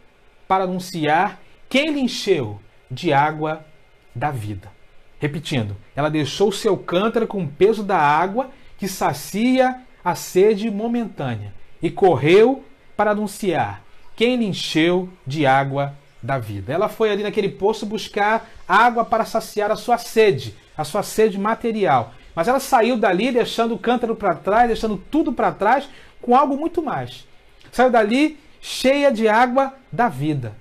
para anunciar quem lhe encheu de água da vida. Repetindo, ela deixou o seu cântaro com o peso da água que sacia a sede momentânea e correu para anunciar quem lhe encheu de água da vida. Ela foi ali naquele poço buscar água para saciar a sua sede material. Mas ela saiu dali deixando o cântaro para trás, deixando tudo para trás, com algo muito mais. Saiu dali cheia de água da vida,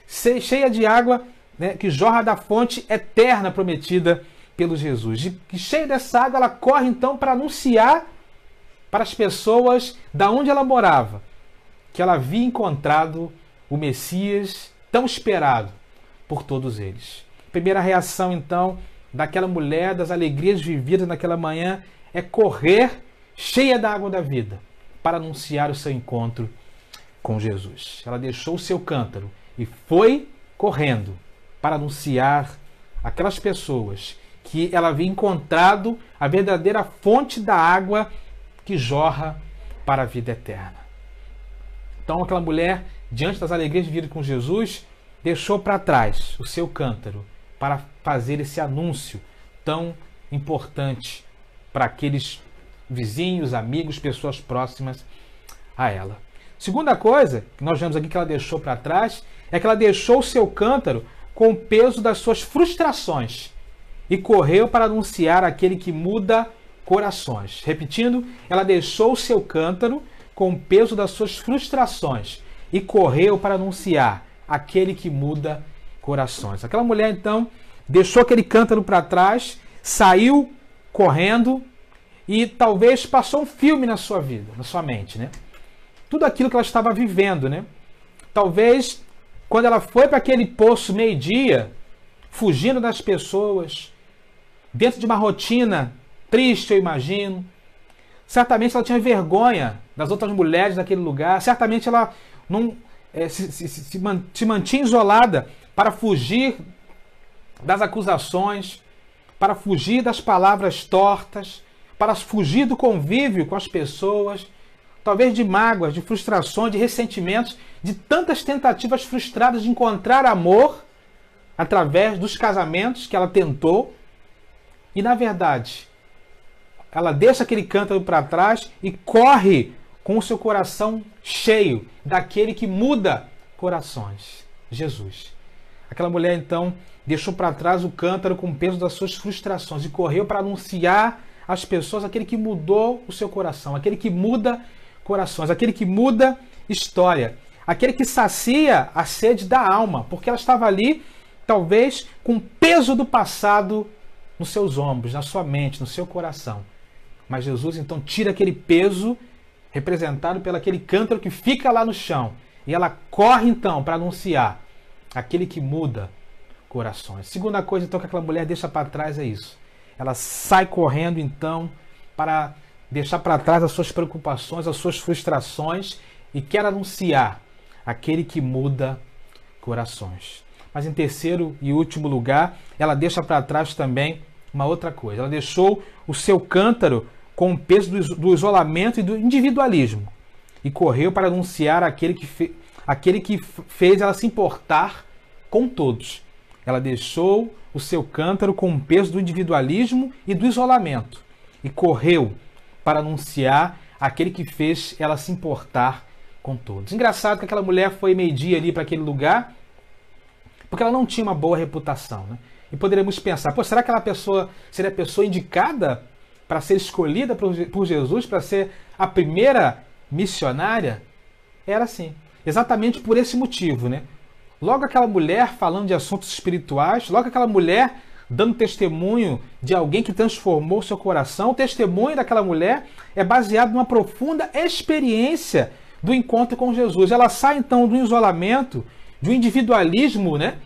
cheia de água, né, que jorra da fonte eterna prometida pelo Jesus. E cheia dessa água, ela corre então para anunciar para as pessoas da onde ela morava que ela havia encontrado o Messias tão esperado por todos eles. Primeira reação, então, daquela mulher, das alegrias vividas naquela manhã, é correr cheia da água da vida para anunciar o seu encontro com Jesus. Ela deixou o seu cântaro e foi correndo para anunciar aquelas pessoas que ela havia encontrado a verdadeira fonte da água que jorra para a vida eterna. Então aquela mulher, diante das alegrias vividas com Jesus, deixou para trás o seu cântaro para fazer esse anúncio tão importante para aqueles vizinhos, amigos, pessoas próximas a ela. Segunda coisa que nós vemos aqui que ela deixou para trás é que ela deixou o seu cântaro com o peso das suas frustrações e correu para anunciar aquele que muda corações. Repetindo, ela deixou o seu cântaro com o peso das suas frustrações e correu para anunciar aquele que muda corações. Aquela mulher, então, deixou aquele cântaro para trás, saiu correndo e talvez passou um filme na sua vida, na sua mente, né? Tudo aquilo que ela estava vivendo, né? Talvez, quando ela foi para aquele poço meio-dia, fugindo das pessoas, dentro de uma rotina triste, eu imagino. Certamente ela tinha vergonha das outras mulheres daquele lugar. Certamente ela não se mantinha isolada para fugir das acusações, para fugir das palavras tortas, para fugir do convívio com as pessoas, talvez de mágoas, de frustrações, de ressentimentos, de tantas tentativas frustradas de encontrar amor através dos casamentos que ela tentou. E, na verdade, ela deixa aquele cântaro para trás e corre com o seu coração cheio daquele que muda corações, Jesus. Aquela mulher, então, deixou para trás o cântaro com o peso das suas frustrações e correu para anunciar às pessoas aquele que mudou o seu coração, aquele que muda corações, aquele que muda história, aquele que sacia a sede da alma, porque ela estava ali, talvez, com o peso do passado nos seus ombros, na sua mente, no seu coração. Mas Jesus então tira aquele peso representado pelo aquele cântaro que fica lá no chão. E ela corre então para anunciar aquele que muda corações. Segunda coisa então que aquela mulher deixa para trás é isso. Ela sai correndo então para deixar para trás as suas preocupações, as suas frustrações e quer anunciar aquele que muda corações. Mas em terceiro e último lugar, ela deixa para trás também uma outra coisa. Ela deixou o seu cântaro com o peso do isolamento e do individualismo e correu para anunciar aquele que fez ela se importar com todos. Ela deixou o seu cântaro com o peso do individualismo e do isolamento e correu para anunciar aquele que fez ela se importar com todos. Engraçado que aquela mulher foi meio-dia ali para aquele lugar porque ela não tinha uma boa reputação, né? E poderíamos pensar, será que aquela pessoa seria a pessoa indicada para ser escolhida por Jesus, para ser a primeira missionária? Era assim. Exatamente por esse motivo, né? Logo aquela mulher falando de assuntos espirituais, logo aquela mulher dando testemunho de alguém que transformou seu coração, o testemunho daquela mulher é baseado numa profunda experiência do encontro com Jesus. Ela sai então do isolamento, do individualismo, né,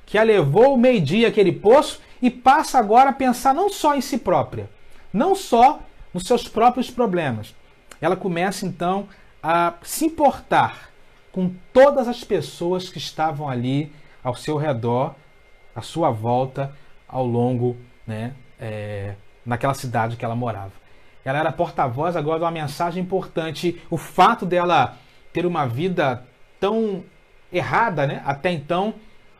que a levou ao meio-dia aquele poço e passa agora a pensar não só em si própria, não só nos seus próprios problemas. Ela começa então a se importar com todas as pessoas que estavam ali ao seu redor, à sua volta, ao longo, né, naquela cidade que ela morava. Ela era porta-voz agora de uma mensagem importante. O fato dela ter uma vida tão errada, né, até então,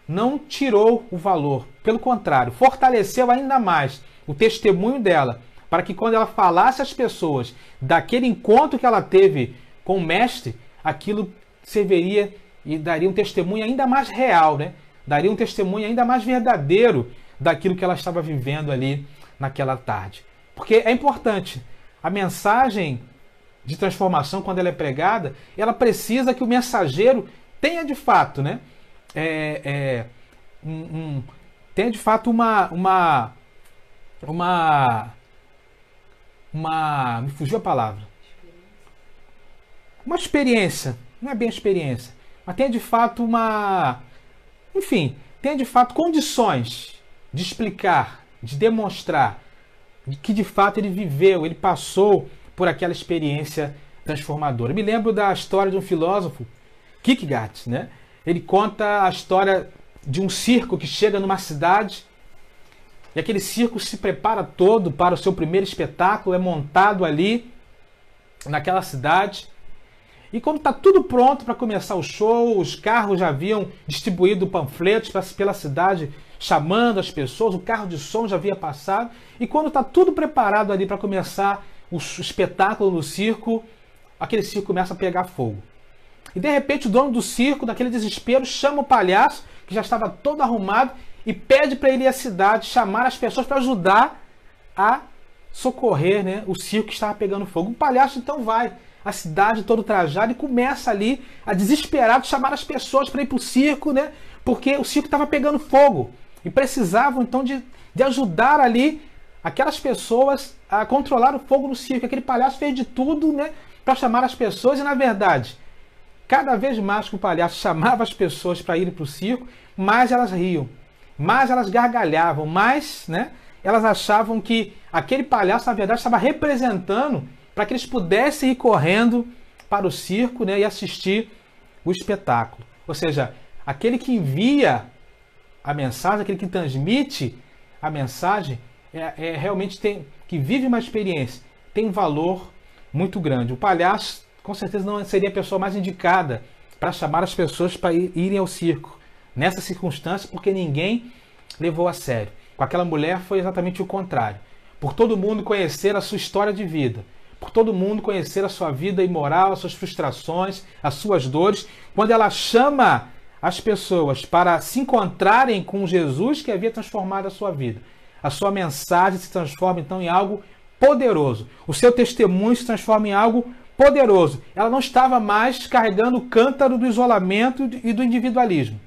não tirou o valor. Pelo contrário, fortaleceu ainda mais o testemunho dela, para que quando ela falasse às pessoas daquele encontro que ela teve com o Mestre, aquilo serviria e daria um testemunho ainda mais real, né? Daria um testemunho ainda mais verdadeiro daquilo que ela estava vivendo ali naquela tarde. Porque é importante, a mensagem de transformação, quando ela é pregada, ela precisa que o mensageiro tenha de fato, né? Tenha de fato uma me fugiu a palavra. Uma experiência, não é bem experiência, mas tenha de fato tenha de fato condições de explicar, de demonstrar que de fato ele viveu, ele passou por aquela experiência transformadora. Eu me lembro da história de um filósofo, Kierkegaard, né? Ele conta a história de um circo que chega numa cidade e aquele circo se prepara todo para o seu primeiro espetáculo, é montado ali naquela cidade. E quando está tudo pronto para começar o show, os carros já haviam distribuído panfletos pela cidade, chamando as pessoas, o carro de som já havia passado. E quando está tudo preparado ali para começar o espetáculo no circo, aquele circo começa a pegar fogo. E de repente o dono do circo, naquele desespero, chama o palhaço, que já estava todo arrumado, e pede para ele ir à cidade, chamar as pessoas para ajudar a socorrer, né, o circo que estava pegando fogo. O palhaço então vai a cidade todo trajado e começa ali a desesperado chamar as pessoas para ir para o circo, né? Porque o circo estava pegando fogo e precisavam então de ajudar ali aquelas pessoas a controlar o fogo no circo. Aquele palhaço fez de tudo, né, para chamar as pessoas e, na verdade, cada vez mais que o palhaço chamava as pessoas para irem para o circo, mais elas riam, mais elas gargalhavam, mais, né, elas achavam que aquele palhaço, na verdade, estava representando para que eles pudessem ir correndo para o circo, né, e assistir o espetáculo. Ou seja, aquele que envia a mensagem, aquele que transmite a mensagem, realmente que vive uma experiência, tem um valor muito grande. O palhaço, com certeza, não seria a pessoa mais indicada para chamar as pessoas para irem ao circo, nessa circunstância, porque ninguém levou a sério. Com aquela mulher foi exatamente o contrário. Por todo mundo conhecer a sua história de vida, por todo mundo conhecer a sua vida imoral, as suas frustrações, as suas dores, quando ela chama as pessoas para se encontrarem com Jesus que havia transformado a sua vida, a sua mensagem se transforma então em algo poderoso. O seu testemunho se transforma em algo poderoso. Ela não estava mais carregando o cântaro do isolamento e do individualismo.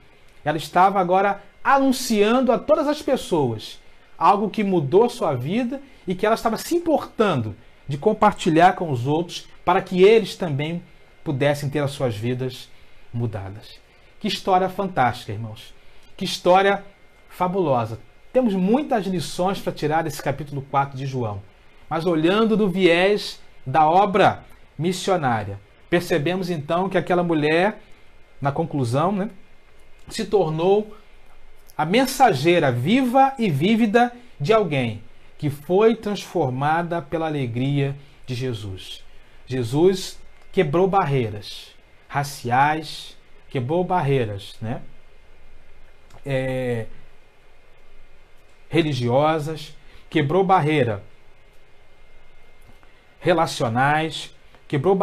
Ela estava agora anunciando a todas as pessoas algo que mudou sua vida e que ela estava se importando de compartilhar com os outros para que eles também pudessem ter as suas vidas mudadas. Que história fantástica, irmãos. Que história fabulosa. Temos muitas lições para tirar desse capítulo 4 de João. Mas olhando do viés da obra missionária, percebemos então que aquela mulher, na conclusão, né, se tornou a mensageira viva e vívida de alguém que foi transformada pela alegria de Jesus. Jesus quebrou barreiras raciais, quebrou barreiras, né, religiosas, quebrou barreiras relacionais, quebrou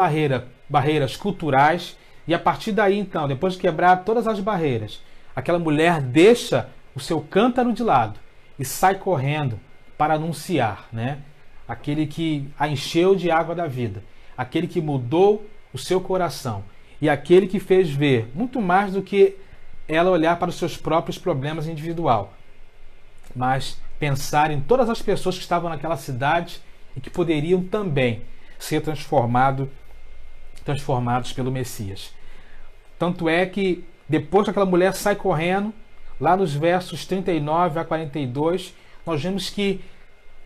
barreiras culturais, e a partir daí, então, depois de quebrar todas as barreiras, aquela mulher deixa o seu cântaro de lado e sai correndo para anunciar, né, aquele que a encheu de água da vida, aquele que mudou o seu coração e aquele que fez ver muito mais do que ela olhar para os seus próprios problemas individual, mas pensar em todas as pessoas que estavam naquela cidade e que poderiam também ser transformados pelo Messias. Tanto é que depois que aquela mulher sai correndo, lá nos versos 39 a 42, nós vemos que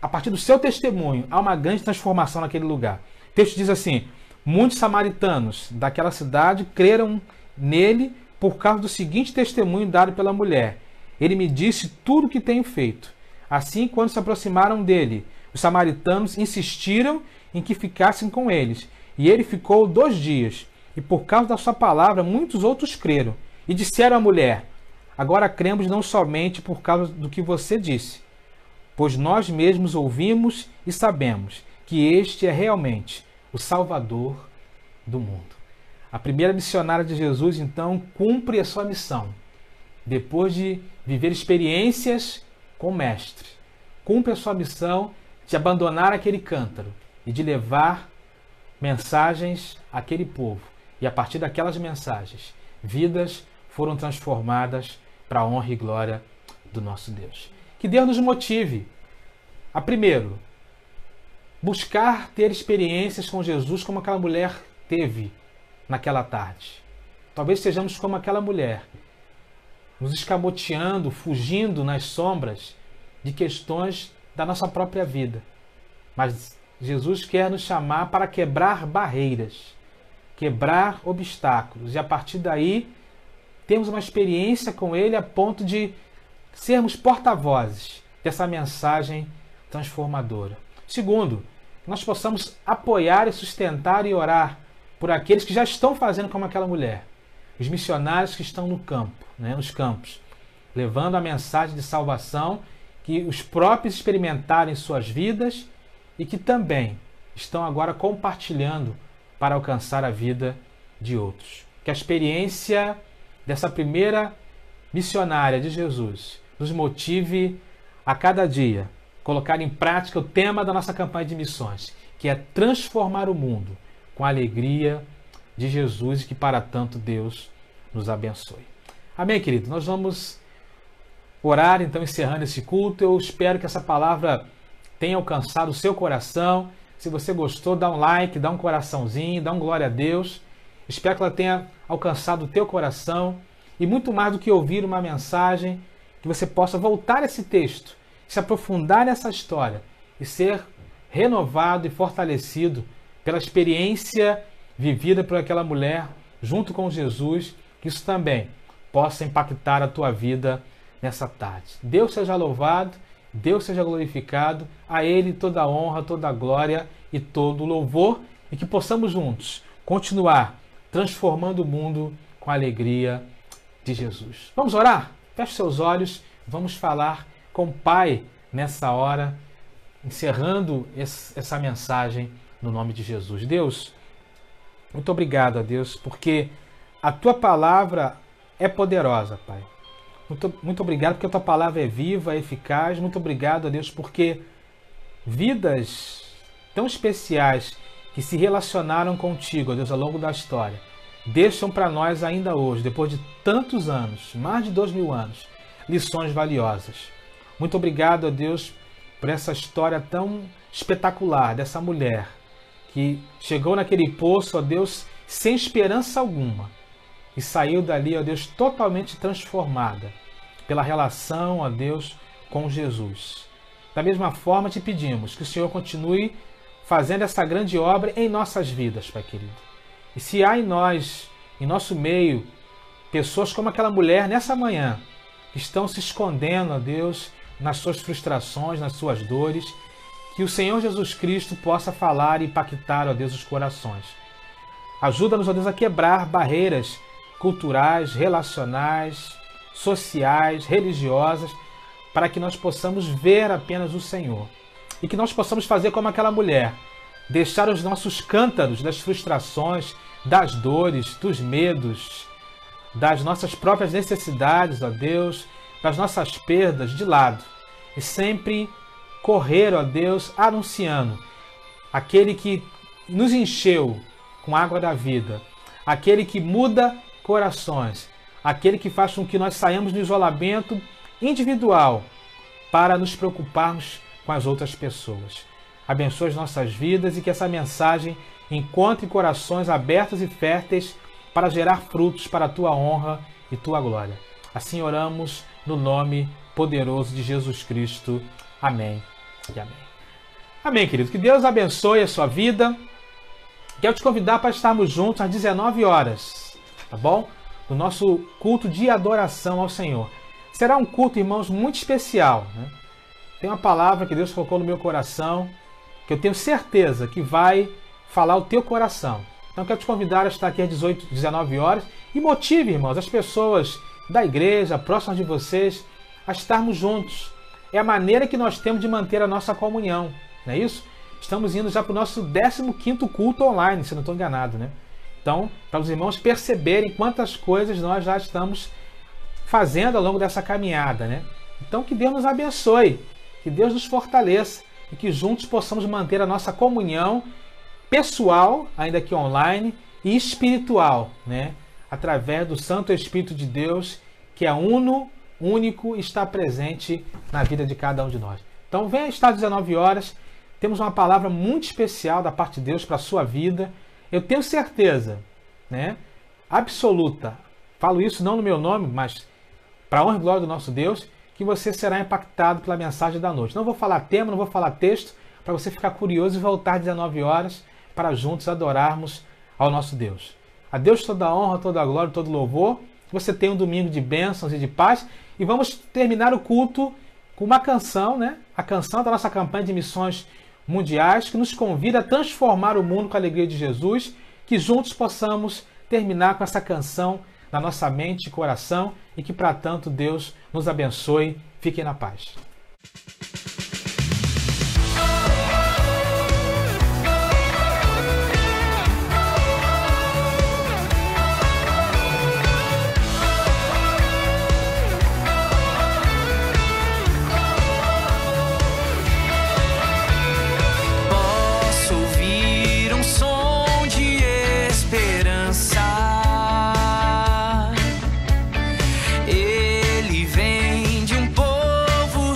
a partir do seu testemunho há uma grande transformação naquele lugar. O texto diz assim: muitos samaritanos daquela cidade creram nele por causa do seguinte testemunho dado pela mulher: ele me disse tudo o que tenho feito. Assim, quando se aproximaram dele, os samaritanos insistiram em que ficassem com eles, e ele ficou 2 dias. E por causa da sua palavra, muitos outros creram. E disseram à mulher: agora cremos não somente por causa do que você disse, pois nós mesmos ouvimos e sabemos que este é realmente o Salvador do mundo. A primeira missionária de Jesus, então, cumpre a sua missão. Depois de viver experiências com o Mestre, cumpre a sua missão de abandonar aquele cântaro e de levar mensagens àquele povo. E a partir daquelas mensagens, vidas foram transformadas para a honra e glória do nosso Deus. Que Deus nos motive a, primeiro, buscar ter experiências com Jesus como aquela mulher teve naquela tarde. Talvez sejamos como aquela mulher, nos escamoteando, fugindo nas sombras de questões da nossa própria vida. Mas Jesus quer nos chamar para quebrar barreiras, quebrar obstáculos, e a partir daí temos uma experiência com Ele a ponto de sermos porta-vozes dessa mensagem transformadora. Segundo, nós possamos apoiar e sustentar e orar por aqueles que já estão fazendo como aquela mulher, os missionários que estão no campo, né, nos campos, levando a mensagem de salvação que os próprios experimentaram em suas vidas e que também estão agora compartilhando para alcançar a vida de outros. Que a experiência dessa primeira missionária de Jesus nos motive a cada dia colocar em prática o tema da nossa campanha de missões, que é transformar o mundo com a alegria de Jesus, e que para tanto Deus nos abençoe. Amém, querido? Nós vamos orar, então, encerrando esse culto. Eu espero que essa palavra tenha alcançado o seu coração. Se você gostou, dá um like, dá um coraçãozinho, dá um glória a Deus. Espero que ela tenha alcançado o teu coração. E muito mais do que ouvir uma mensagem, que você possa voltar a esse texto, se aprofundar nessa história e ser renovado e fortalecido pela experiência vivida por aquela mulher junto com Jesus, que isso também possa impactar a tua vida nessa tarde. Deus seja louvado, Deus seja glorificado, a Ele toda a honra, toda a glória e todo o louvor, e que possamos juntos continuar transformando o mundo com a alegria de Jesus. Vamos orar? Feche seus olhos, vamos falar com o Pai nessa hora, encerrando essa mensagem no nome de Jesus. Deus, muito obrigado a Deus, porque a Tua palavra é poderosa, Pai. Muito obrigado porque a Tua palavra é viva, é eficaz. Muito obrigado a Deus porque vidas tão especiais que se relacionaram contigo, ó Deus, ao longo da história, deixam para nós ainda hoje, depois de tantos anos, mais de 2000 anos, lições valiosas. Muito obrigado, ó Deus, por essa história tão espetacular dessa mulher que chegou naquele poço, ó Deus, sem esperança alguma e saiu dali, ó Deus, totalmente transformada pela relação, ó Deus, com Jesus. Da mesma forma, te pedimos que o Senhor continue fazendo essa grande obra em nossas vidas, Pai querido. E se há em nós, em nosso meio, pessoas como aquela mulher nessa manhã, que estão se escondendo, ó Deus, nas suas frustrações, nas suas dores, que o Senhor Jesus Cristo possa falar e impactar, ó Deus, os corações. Ajuda-nos, ó Deus, a quebrar barreiras culturais, relacionais, sociais, religiosas, para que nós possamos ver apenas o Senhor. E que nós possamos fazer como aquela mulher, deixar os nossos cântaros das frustrações, das dores, dos medos, das nossas próprias necessidades, ó Deus, das nossas perdas de lado. E sempre correr, ó Deus, anunciando aquele que nos encheu com a água da vida, aquele que muda corações, aquele que faz com que nós saiamos do isolamento individual para nos preocuparmos com as outras pessoas. Abençoe as nossas vidas e que essa mensagem encontre corações abertos e férteis para gerar frutos para a tua honra e tua glória. Assim oramos no nome poderoso de Jesus Cristo. Amém e amém. Amém, querido. Que Deus abençoe a sua vida. Quero te convidar para estarmos juntos às 19 horas, tá bom? No nosso culto de adoração ao Senhor. Será um culto, irmãos, muito especial, né? Tem uma palavra que Deus colocou no meu coração, que eu tenho certeza que vai falar o teu coração. Então quero te convidar a estar aqui às 19 horas e motive, irmãos, as pessoas da igreja, próximas de vocês, a estarmos juntos. É a maneira que nós temos de manter a nossa comunhão, não é isso? Estamos indo já para o nosso 15º culto online, se não estou enganado, né? Então, para os irmãos perceberem quantas coisas nós já estamos fazendo ao longo dessa caminhada, né? Então, que Deus nos abençoe, que Deus nos fortaleça e que juntos possamos manter a nossa comunhão pessoal, ainda que online, e espiritual, né? Através do Santo Espírito de Deus, que é único e está presente na vida de cada um de nós. Então, venha estar às 19 horas. Temos uma palavra muito especial da parte de Deus para a sua vida. Eu tenho certeza, né, absoluta, falo isso não no meu nome, mas para a honra e glória do nosso Deus, que você será impactado pela mensagem da noite. Não vou falar tema, não vou falar texto, para você ficar curioso e voltar às 19 horas para juntos adorarmos ao nosso Deus. A Deus toda a honra, toda a glória, todo o louvor. Você tem um domingo de bênçãos e de paz. E vamos terminar o culto com uma canção, né? A canção da nossa campanha de missões mundiais, que nos convida a transformar o mundo com a alegria de Jesus, que juntos possamos terminar com essa canção na nossa mente e coração, e que para tanto Deus nos abençoe. Fiquem na paz. Ele vem de um povo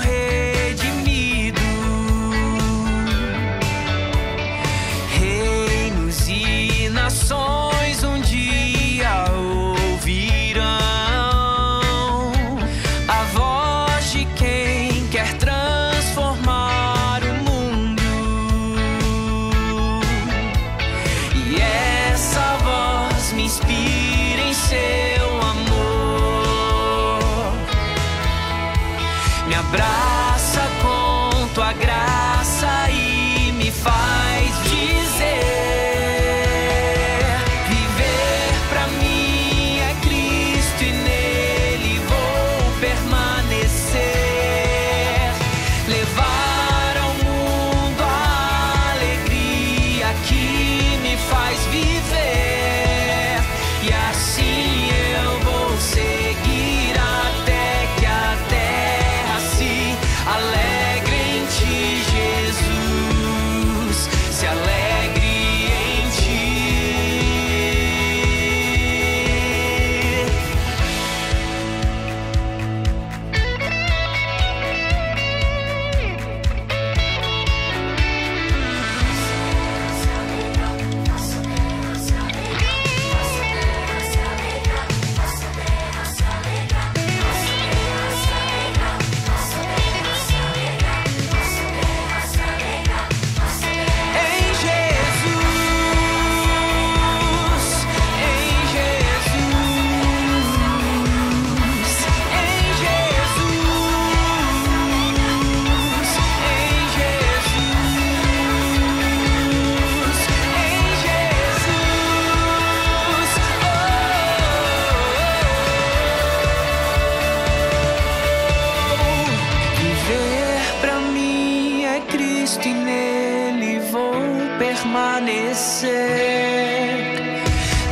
permanecer,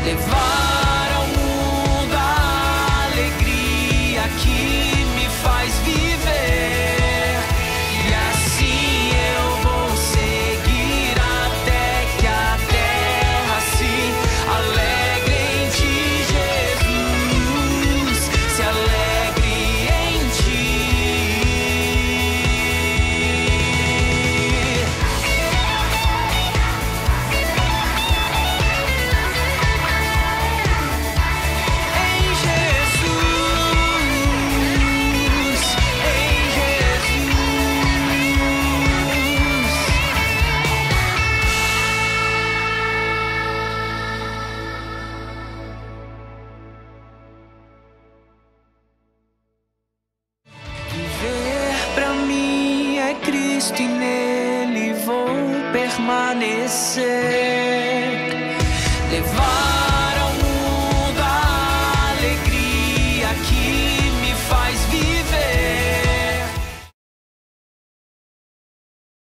levar ao mundo a alegria que me faz viver, e assim eu vou seguir até que a terra se alegre em ti, Jesus, se alegre em ti. Em Jesus, em Jesus. Viver pra mim é Cristo e nele vou permanecer, levar